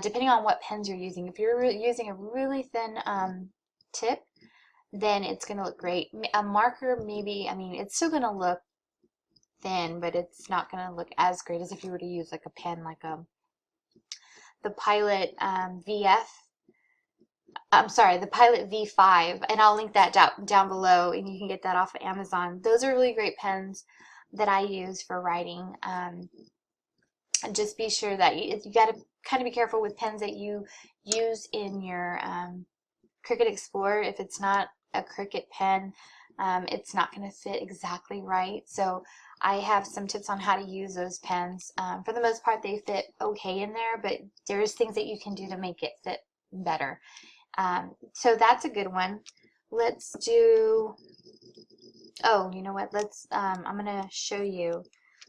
S1: Depending on what pens you're using. If you're using a really thin tip, then it's going to look great. A marker, maybe, I mean, it's still going to look thin, but it's not going to look as great as if you were to use like a pen, like the Pilot VF. I'm sorry, the Pilot V5, and I'll link that down below, and you can get that off of Amazon. Those are really great pens that I use for writing. And just be sure that you got to kind of be careful with pens that you use in your Cricut Explorer. If it's not a Cricut pen, it's not going to fit exactly right. So I have some tips on how to use those pens. For the most part, they fit okay in there, but there's things that you can do to make it fit better. So that's a good one. Let's do, oh, you know what, let's, I'm going to show you.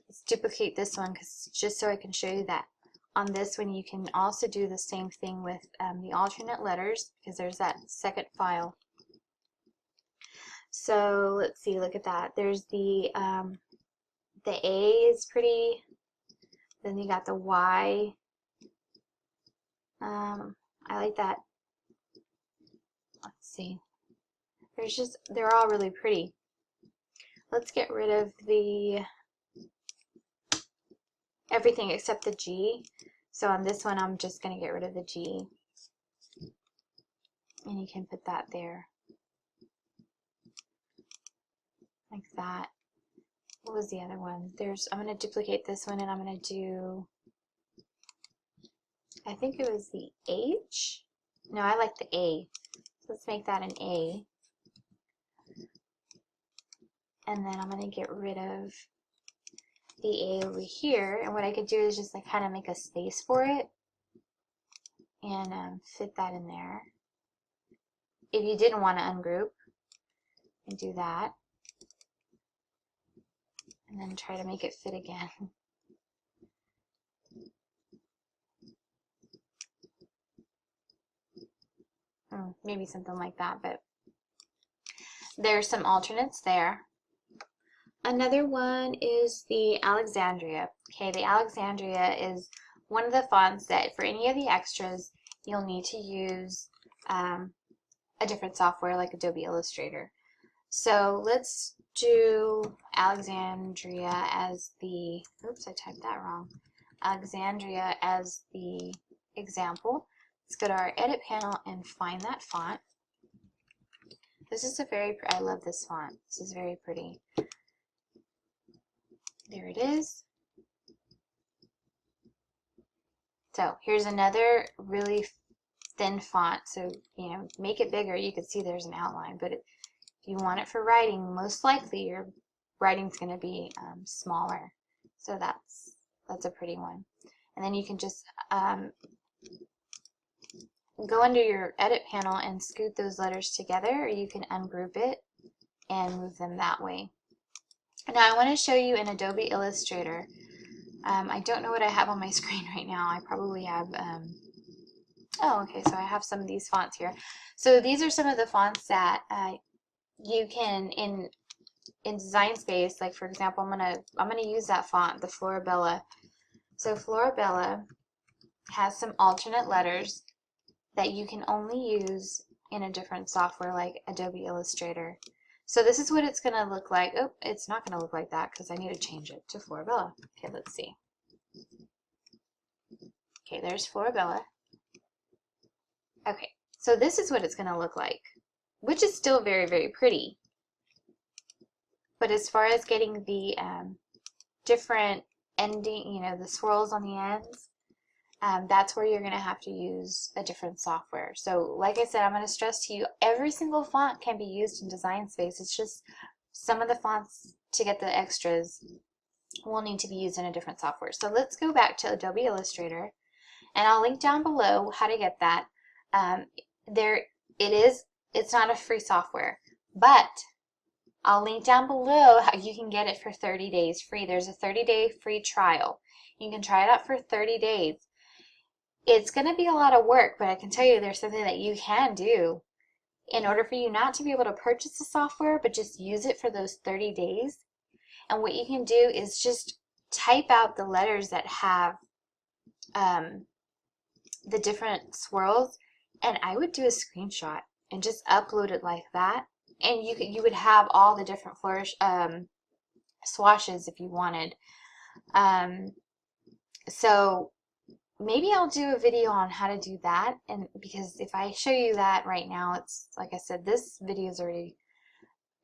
S1: Let's duplicate this one just so I can show you that. On this one, you can also do the same thing with the alternate letters, because there's that second file. So let's see, look at that. There's the A is pretty. Then you got the Y. I like that. Let's see. They're all really pretty. Let's get rid of the everything except the G. So on this one, I'm just going to get rid of the G. And you can put that there. Like that. What was the other one? I'm going to duplicate this one and I'm going to do, I think it was the H. No, I like the A. So let's make that an A. And then I'm going to get rid of the A over here. And what I could do is just like kind of make a space for it and fit that in there. If you didn't want to ungroup, and do that. And then try to make it fit again. Maybe something like that, but there's some alternates there. Another one is the Alexandria. Okay, the Alexandria is one of the fonts that for any of the extras you'll need to use a different software like Adobe Illustrator. So let's do Alexandria as the, oops, I typed that wrong. Alexandria as the example. Let's go to our edit panel and find that font. This is I love this font. This is very pretty. There it is. So here's another really thin font. So, you know, make it bigger. You can see there's an outline, but if you want it for writing, most likely your writing's going to be smaller. So that's a pretty one. And then you can just go under your edit panel and scoot those letters together, or you can ungroup it and move them that way. Now I want to show you in Adobe Illustrator. I don't know what I have on my screen right now. I probably have, oh, okay, so I have some of these fonts here. So these are some of the fonts that you can, in Design Space, like for example, I'm gonna use that font, the Florabella. So Florabella has some alternate letters that you can only use in a different software like Adobe Illustrator. So this is what it's going to look like. Oh, it's not going to look like that because I need to change it to Florabella. Okay, let's see. Okay, there's Florabella. Okay, so this is what it's going to look like, which is still very, very pretty. But as far as getting the different ending, you know, the swirls on the ends, that's where you're going to have to use a different software. So like I said, I'm going to stress to you, every single font can be used in Design Space. It's just some of the fonts to get the extras will need to be used in a different software. So let's go back to Adobe Illustrator, and I'll link down below how to get that. It's not a free software, but I'll link down below how you can get it for 30 days free. There's a 30-day free trial. You can try it out for 30 days. It's going to be a lot of work, but I can tell you there's something that you can do in order for you not to be able to purchase the software, but just use it for those 30 days. And what you can do is just type out the letters that have the different swirls, and I would do a screenshot and just upload it like that. And you would have all the different swashes if you wanted. So maybe I'll do a video on how to do that, and because if I show you that right now, it's like I said, this video is already,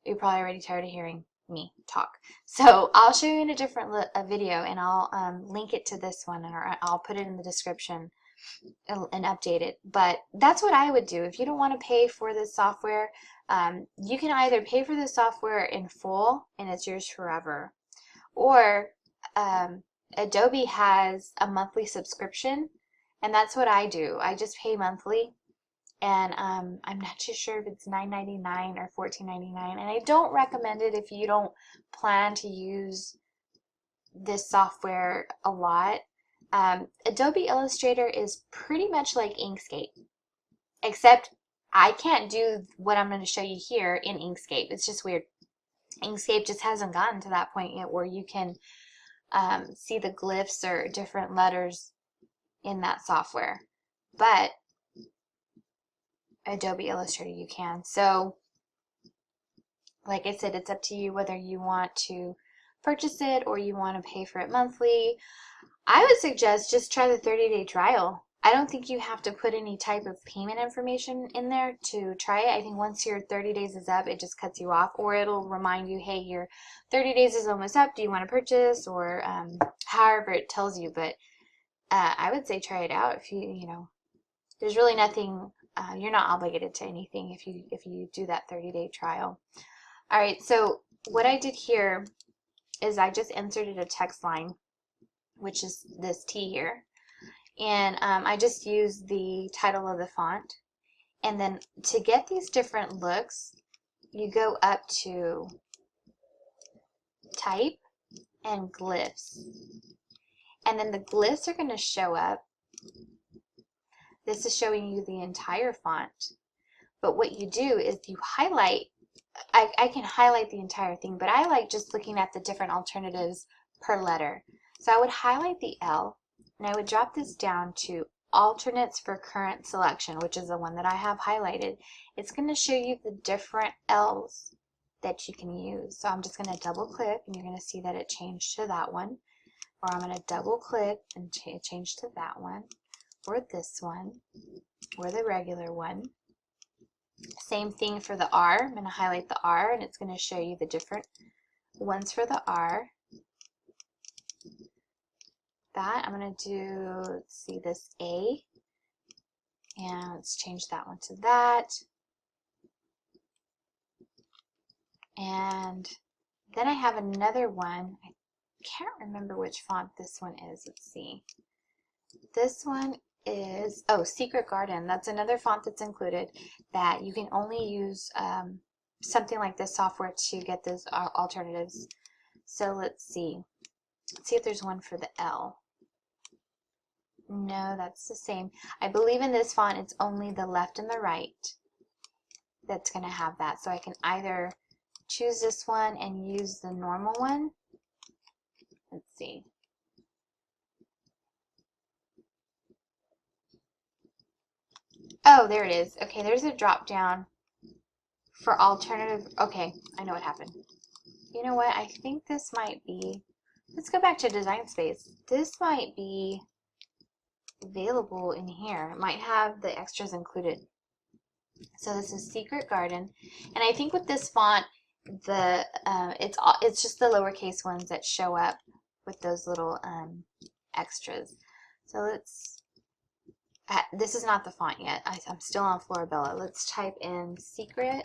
S1: you're probably already tired of hearing me talk. So I'll show you in a different video, and I'll link it to this one, or I'll put it in the description and update it. But that's what I would do. If you don't want to pay for this software, you can either pay for the software in full and it's yours forever, Or Adobe has a monthly subscription, and that's what I do. I just pay monthly, and I'm not too sure if it's $9.99 or $14.99, and I don't recommend it if you don't plan to use this software a lot. Adobe Illustrator is pretty much like Inkscape, except I can't do what I'm going to show you here in Inkscape. It's just weird. Inkscape just hasn't gotten to that point yet where you can see the glyphs or different letters in that software. But Adobe Illustrator you can. So like I said, it's up to you whether you want to purchase it or you want to pay for it monthly. I would suggest just try the 30-day trial. I don't think you have to put any type of payment information in there to try it. I think once your 30 days is up, it just cuts you off, or it'll remind you, hey, your 30 days is almost up. Do you want to purchase? Or however it tells you. But I would say try it out. If you know, there's really nothing. You're not obligated to anything if you do that 30-day trial. All right. So what I did here is I just inserted a text line, which is this T here. And I just use the title of the font. And then to get these different looks, you go up to Type and Glyphs. And then the glyphs are going to show up. This is showing you the entire font. But what you do is you highlight. I can highlight the entire thing, but I like just looking at the different alternatives per letter. So I would highlight the L. And I would drop this down to alternates for current selection, which is the one that I have highlighted. It's going to show you the different L's that you can use. So I'm just going to double click and you're going to see that it changed to that one. Or I'm going to double click and change to that one. Or this one. Or the regular one. Same thing for the R. I'm going to highlight the R and it's going to show you the different ones for the R. That I'm going to do, let's see, this A, and let's change that one to that, and then I have another one. I can't remember which font this one is. Let's see, this one is, oh, Secret Garden. That's another font that's included that you can only use something like this software to get those alternatives. So let's see if there's one for the L. No, that's the same. I believe in this font it's only the left and the right that's going to have that. So I can either choose this one and use the normal one. Let's see. Oh, there it is. Okay, there's a drop down for alternative. Okay, I know what happened. You know what? I think this might be, let's go back to Design Space. This might be available in here. It might have the extras included. So this is Secret Garden, and I think with this font, the it's just the lowercase ones that show up with those little extras. So let's. This is not the font yet. I'm still on Florabella. Let's type in Secret.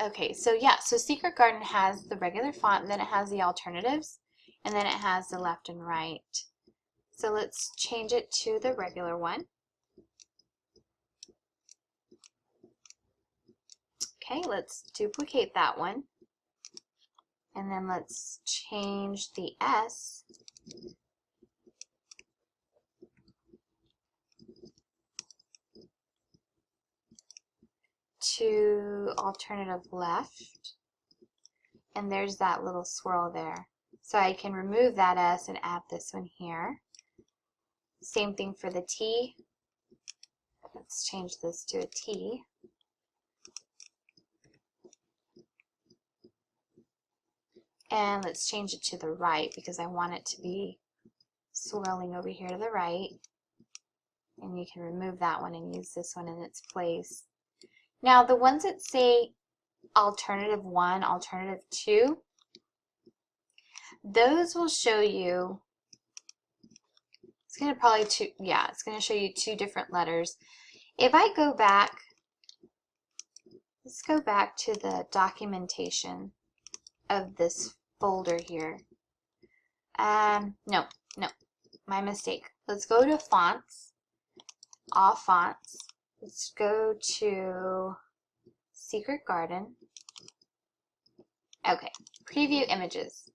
S1: Okay, so yeah, so Secret Garden has the regular font, and then it has the alternatives, and then it has the left and right. So let's change it to the regular one. Okay, let's duplicate that one. And then let's change the S to alternative left, and there's that little swirl there. So I can remove that S and add this one here. Same thing for the T. Let's change this to a T. And let's change it to the right because I want it to be swirling over here to the right. And you can remove that one and use this one in its place. Now the ones that say alternative 1, alternative 2, those will show you, it's going to probably it's going to show you 2 different letters. If I go back let's go back to the documentation of this folder here. No, my mistake. Let's go to fonts, all fonts. Let's go to Secret Garden. Okay, preview images.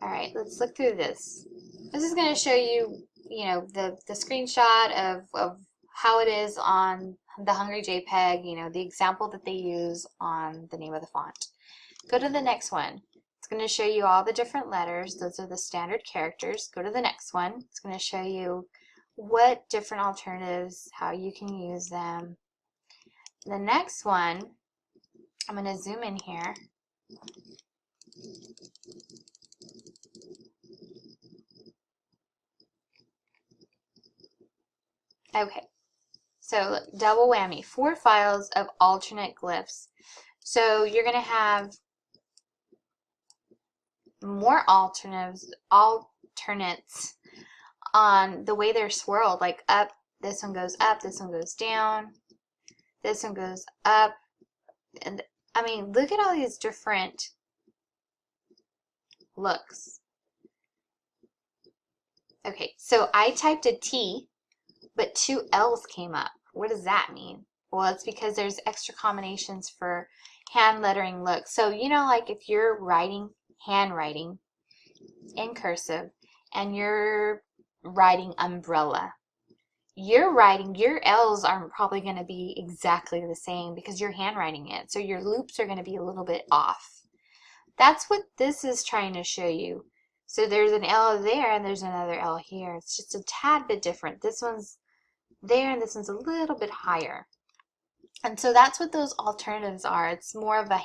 S1: All right, let's look through this. This is going to show you, the screenshot of how it is on the Hungry Jpeg, the example that they use on the name of the font. Go to the next one. It's going to show you all the different letters. Those are the standard characters. Go to the next one. It's going to show you what different alternatives, how you can use them. The next one, I'm going to zoom in here. Okay, so double whammy, 4 files of alternate glyphs. So you're going to have more alternates on the way they're swirled, like up, this one goes up, this one goes down, this one goes up, and I mean, look at all these different looks. Okay, so I typed a T, but 2 L's came up. What does that mean? Well, it's because there's extra combinations for hand lettering looks. So, like if you're handwriting in cursive, and you're writing umbrella, your L's aren't probably going to be exactly the same because you're handwriting it. So your loops are going to be a little bit off. That's what this is trying to show you. So there's an L there and there's another L here. It's just a tad bit different. This one's there and this one's a little bit higher. And so that's what those alternatives are. It's more of a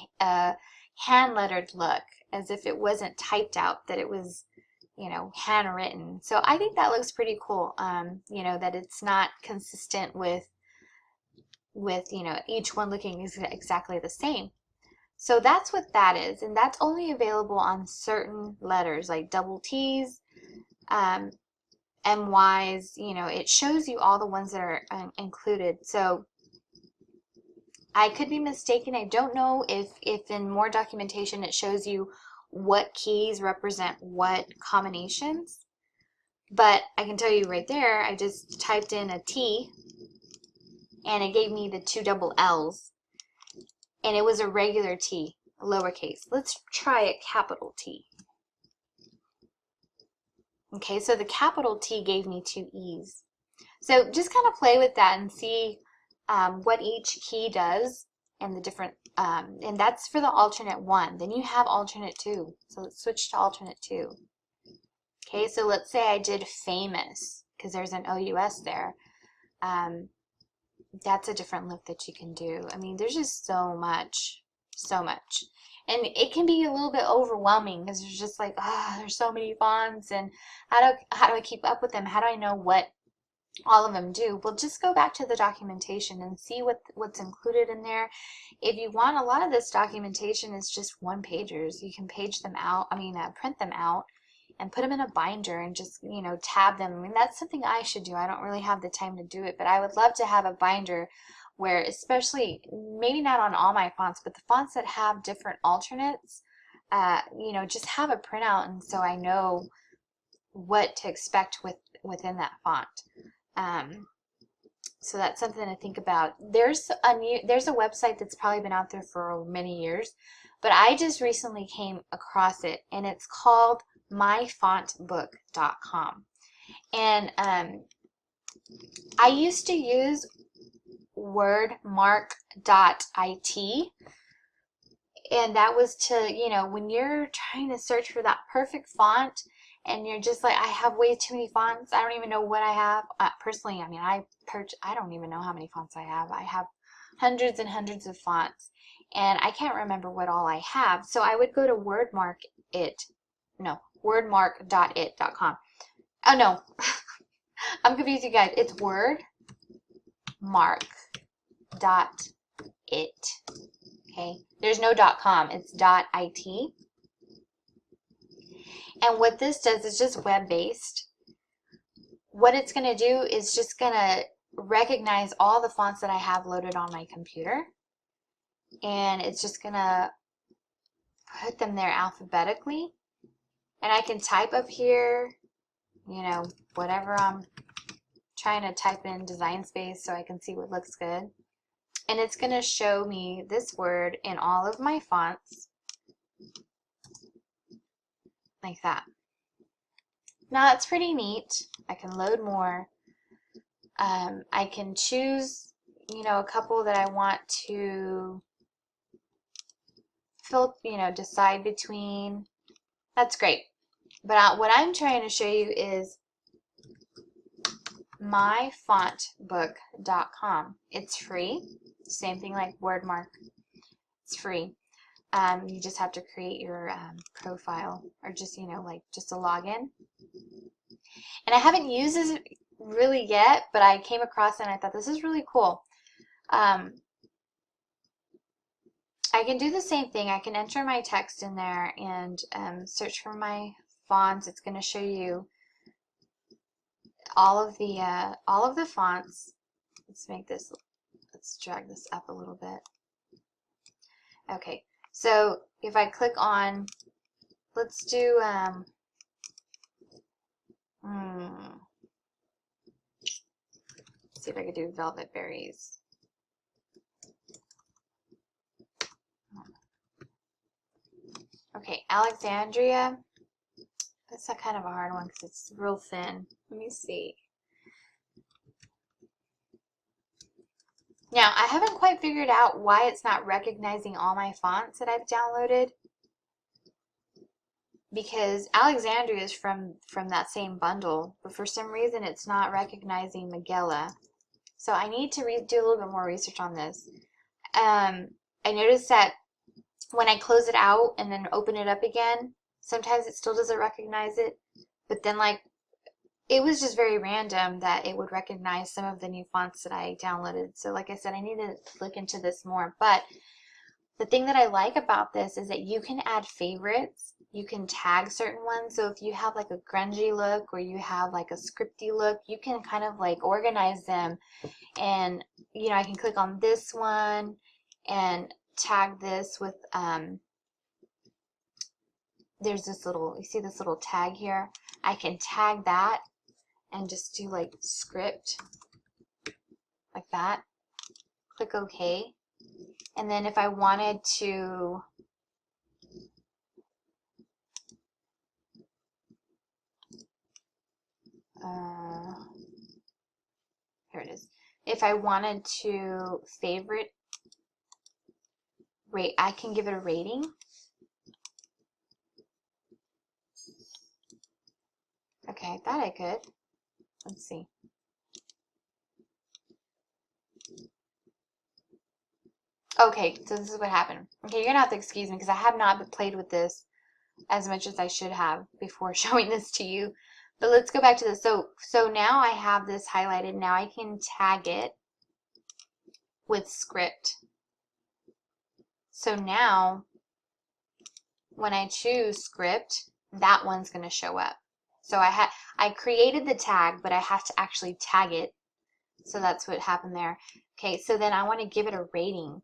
S1: hand-lettered look, as if it wasn't typed out, that it was, handwritten. So I think that looks pretty cool, that it's not consistent with each one looking exactly the same. So that's what that is, and that's only available on certain letters, like double T's, MY's, it shows you all the ones that are included. So I could be mistaken. I don't know if in more documentation it shows you what keys represent what combinations, but I can tell you right there, I just typed in a T and it gave me the 2 double L's, and it was a regular T, lowercase. Let's try a capital T. Okay, so the capital T gave me 2 E's. So just kind of play with that and see what each key does, and the different, and that's for the alternate 1. Then you have alternate 2. So let's switch to alternate 2. Okay, so let's say I did famous, because there's an OUS there. That's a different look that you can do. I mean, there's just so much. And it can be a little bit overwhelming, because there's just like, there's so many fonts, and how do I keep up with them? How do I know what all of them do? Well, just go back to the documentation and see what's included in there. If you want, a lot of this documentation is just one-pagers. You can page them out, print them out and put them in a binder and just, tab them. I mean, that's something I should do. I don't really have the time to do it, but I would love to have a binder where, especially, maybe not on all my fonts, but the fonts that have different alternates, just have a printout, and so I know what to expect within that font. So that's something to think about. There's a website that's probably been out there for many years, but I just recently came across it, and it's called myfontbook.com. And I used to use wordmark.it, and that was to, when you're trying to search for that perfect font, and you're just like, I have way too many fonts. I don't even know what I have. Personally, I don't even know how many fonts I have. I have hundreds and hundreds of fonts, and I can't remember what all I have. So I would go to wordmark.it.com. Oh no, I'm confused, you guys. It's wordmark.it. Okay, there's no .com. It's .it. And what this does is just web-based. What it's going to do is just going to recognize all the fonts that I have loaded on my computer, and it's just gonna put them there alphabetically, and I can type up here, you know, whatever I'm trying to type in Design Space so I can see what looks good, and it's gonna show me this word in all of my fonts like that. Now that's pretty neat. I can load more. I can choose, you know, a couple that I want to decide between. That's great. But what I'm trying to show you is myfontbook.com. It's free. Same thing like Wordmark. It's free. You just have to create your profile, or just, you know, like just a login. And I haven't used this really yet, but I came across it and I thought this is really cool. I can do the same thing. I can enter my text in there and search for my fonts. It's going to show you all of the fonts. Let's drag this up a little bit. Okay, so if I click on, let's do let's see if I could do Velvet Berries. Okay, Alexandria. That's a kind of a hard one because it's real thin. Let me see. Now, I haven't quite figured out why it's not recognizing all my fonts that I've downloaded, because Alexandria is from that same bundle, but for some reason it's not recognizing Magella. So I need to do a little bit more research on this. I noticed that when I close it out and then open it up again, sometimes it still doesn't recognize it, but then like it was just very random that it would recognize some of the new fonts that I downloaded. So like I said, I need to look into this more. But the thing that I like about this is that you can add favorites. You can tag certain ones. So if you have like a grungy look or you have like a scripty look, you can kind of like organize them. And, you know, I can click on this one and tag this with, there's this little, you see this little tag here? I can tag that and just do like script, like that. Click OK. And then if I wanted to here it is. If I wanted to favorite rate, I can give it a rating. Okay, I thought I could. Let's see. Okay, so this is what happened. Okay, you're gonna have to excuse me because I have not played with this as much as I should have before showing this to you. But let's go back to this. So now I have this highlighted. Now I can tag it with script. So now when I choose script, that one's going to show up. So I created the tag, but I have to actually tag it. So that's what happened there. Okay, so then I want to give it a rating.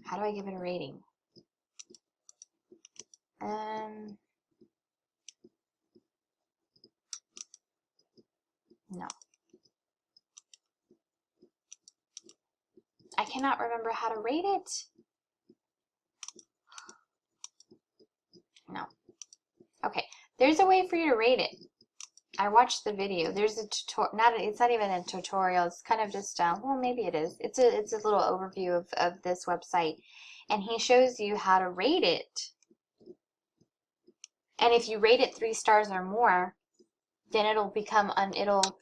S1: How do I give it a rating? No. I cannot remember how to rate it. No. Okay, there's a way for you to rate it. I watched the video. There's a tutorial. It's not even a tutorial. It's kind of just well, maybe it is. It's a little overview of this website, and he shows you how to rate it. And if you rate it 3 stars or more, then it'll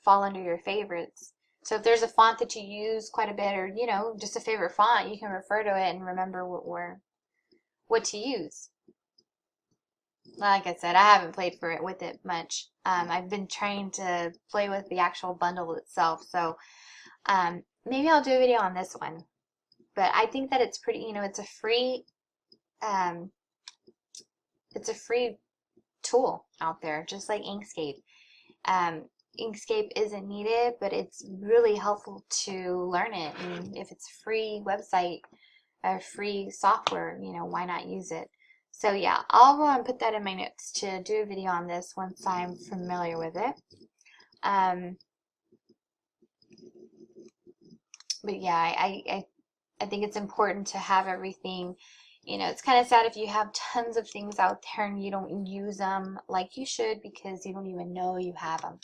S1: fall under your favorites. So if there's a font that you use quite a bit, or you know, just a favorite font, you can refer to it and remember what to use. Like I said, I haven't played with it much. I've been trying to play with the actual bundle itself, so maybe I'll do a video on this one. But I think that it's pretty, you know, it's a free tool out there, just like Inkscape. Inkscape isn't needed, but it's really helpful to learn it. And if it's a free website or free software, you know, why not use it? So yeah, I'll put that in my notes to do a video on this once I'm familiar with it. But yeah, I think it's important to have everything. You know, it's kind of sad if you have tons of things out there and you don't use them like you should because you don't even know you have them.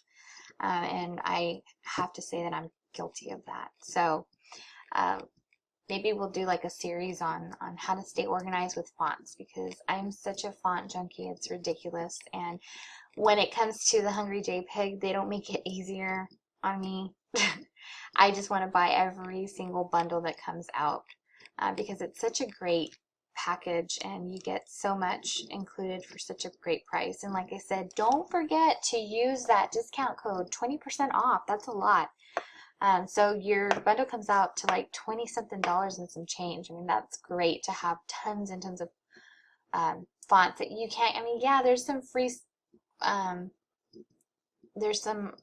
S1: And I have to say that I'm guilty of that. So maybe we'll do like a series on how to stay organized with fonts, because I'm such a font junkie, it's ridiculous. And when it comes to the Hungry Jpeg, they don't make it easier on me. I just want to buy every single bundle that comes out because it's such a great package and you get so much included for such a great price. And like I said, don't forget to use that discount code, 20% off. That's a lot. So your bundle comes out to like 20 something dollars and some change. I mean, that's great to have tons and tons of fonts that you can't. I mean, yeah, there's some free there's some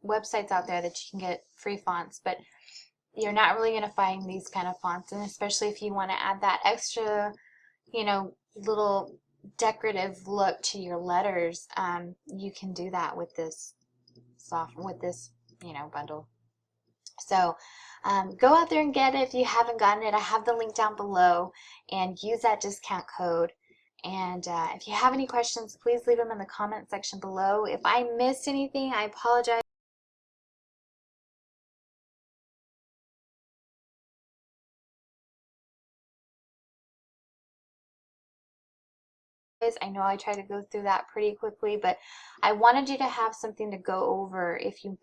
S1: websites out there that you can get free fonts, but you're not really going to find these kind of fonts. And especially if you want to add that extra, you know, little decorative look to your letters, you can do that with this you know, bundle. So go out there and get it if you haven't gotten it. I have the link down below, and use that discount code. And if you have any questions, please leave them in the comment section below. If I missed anything, I apologize. I know I tried to go through that pretty quickly, but I wanted you to have something to go over if you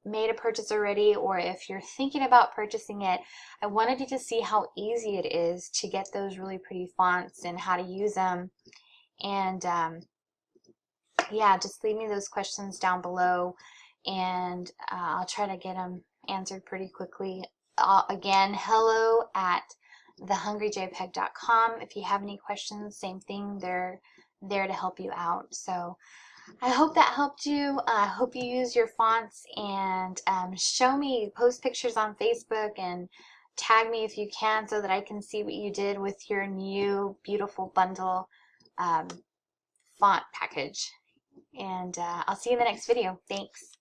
S1: made a purchase already, or if you're thinking about purchasing it. I wanted you to see how easy it is to get those really pretty fonts and how to use them. And yeah, just leave me those questions down below, and I'll try to get them answered pretty quickly. Again, hello@thehungryjpeg.com. If you have any questions, same thing, they're there to help you out. So I hope that helped you. I hope you use your fonts, and show me, post pictures on Facebook and tag me if you can so that I can see what you did with your new beautiful bundle font package. And I'll see you in the next video. Thanks.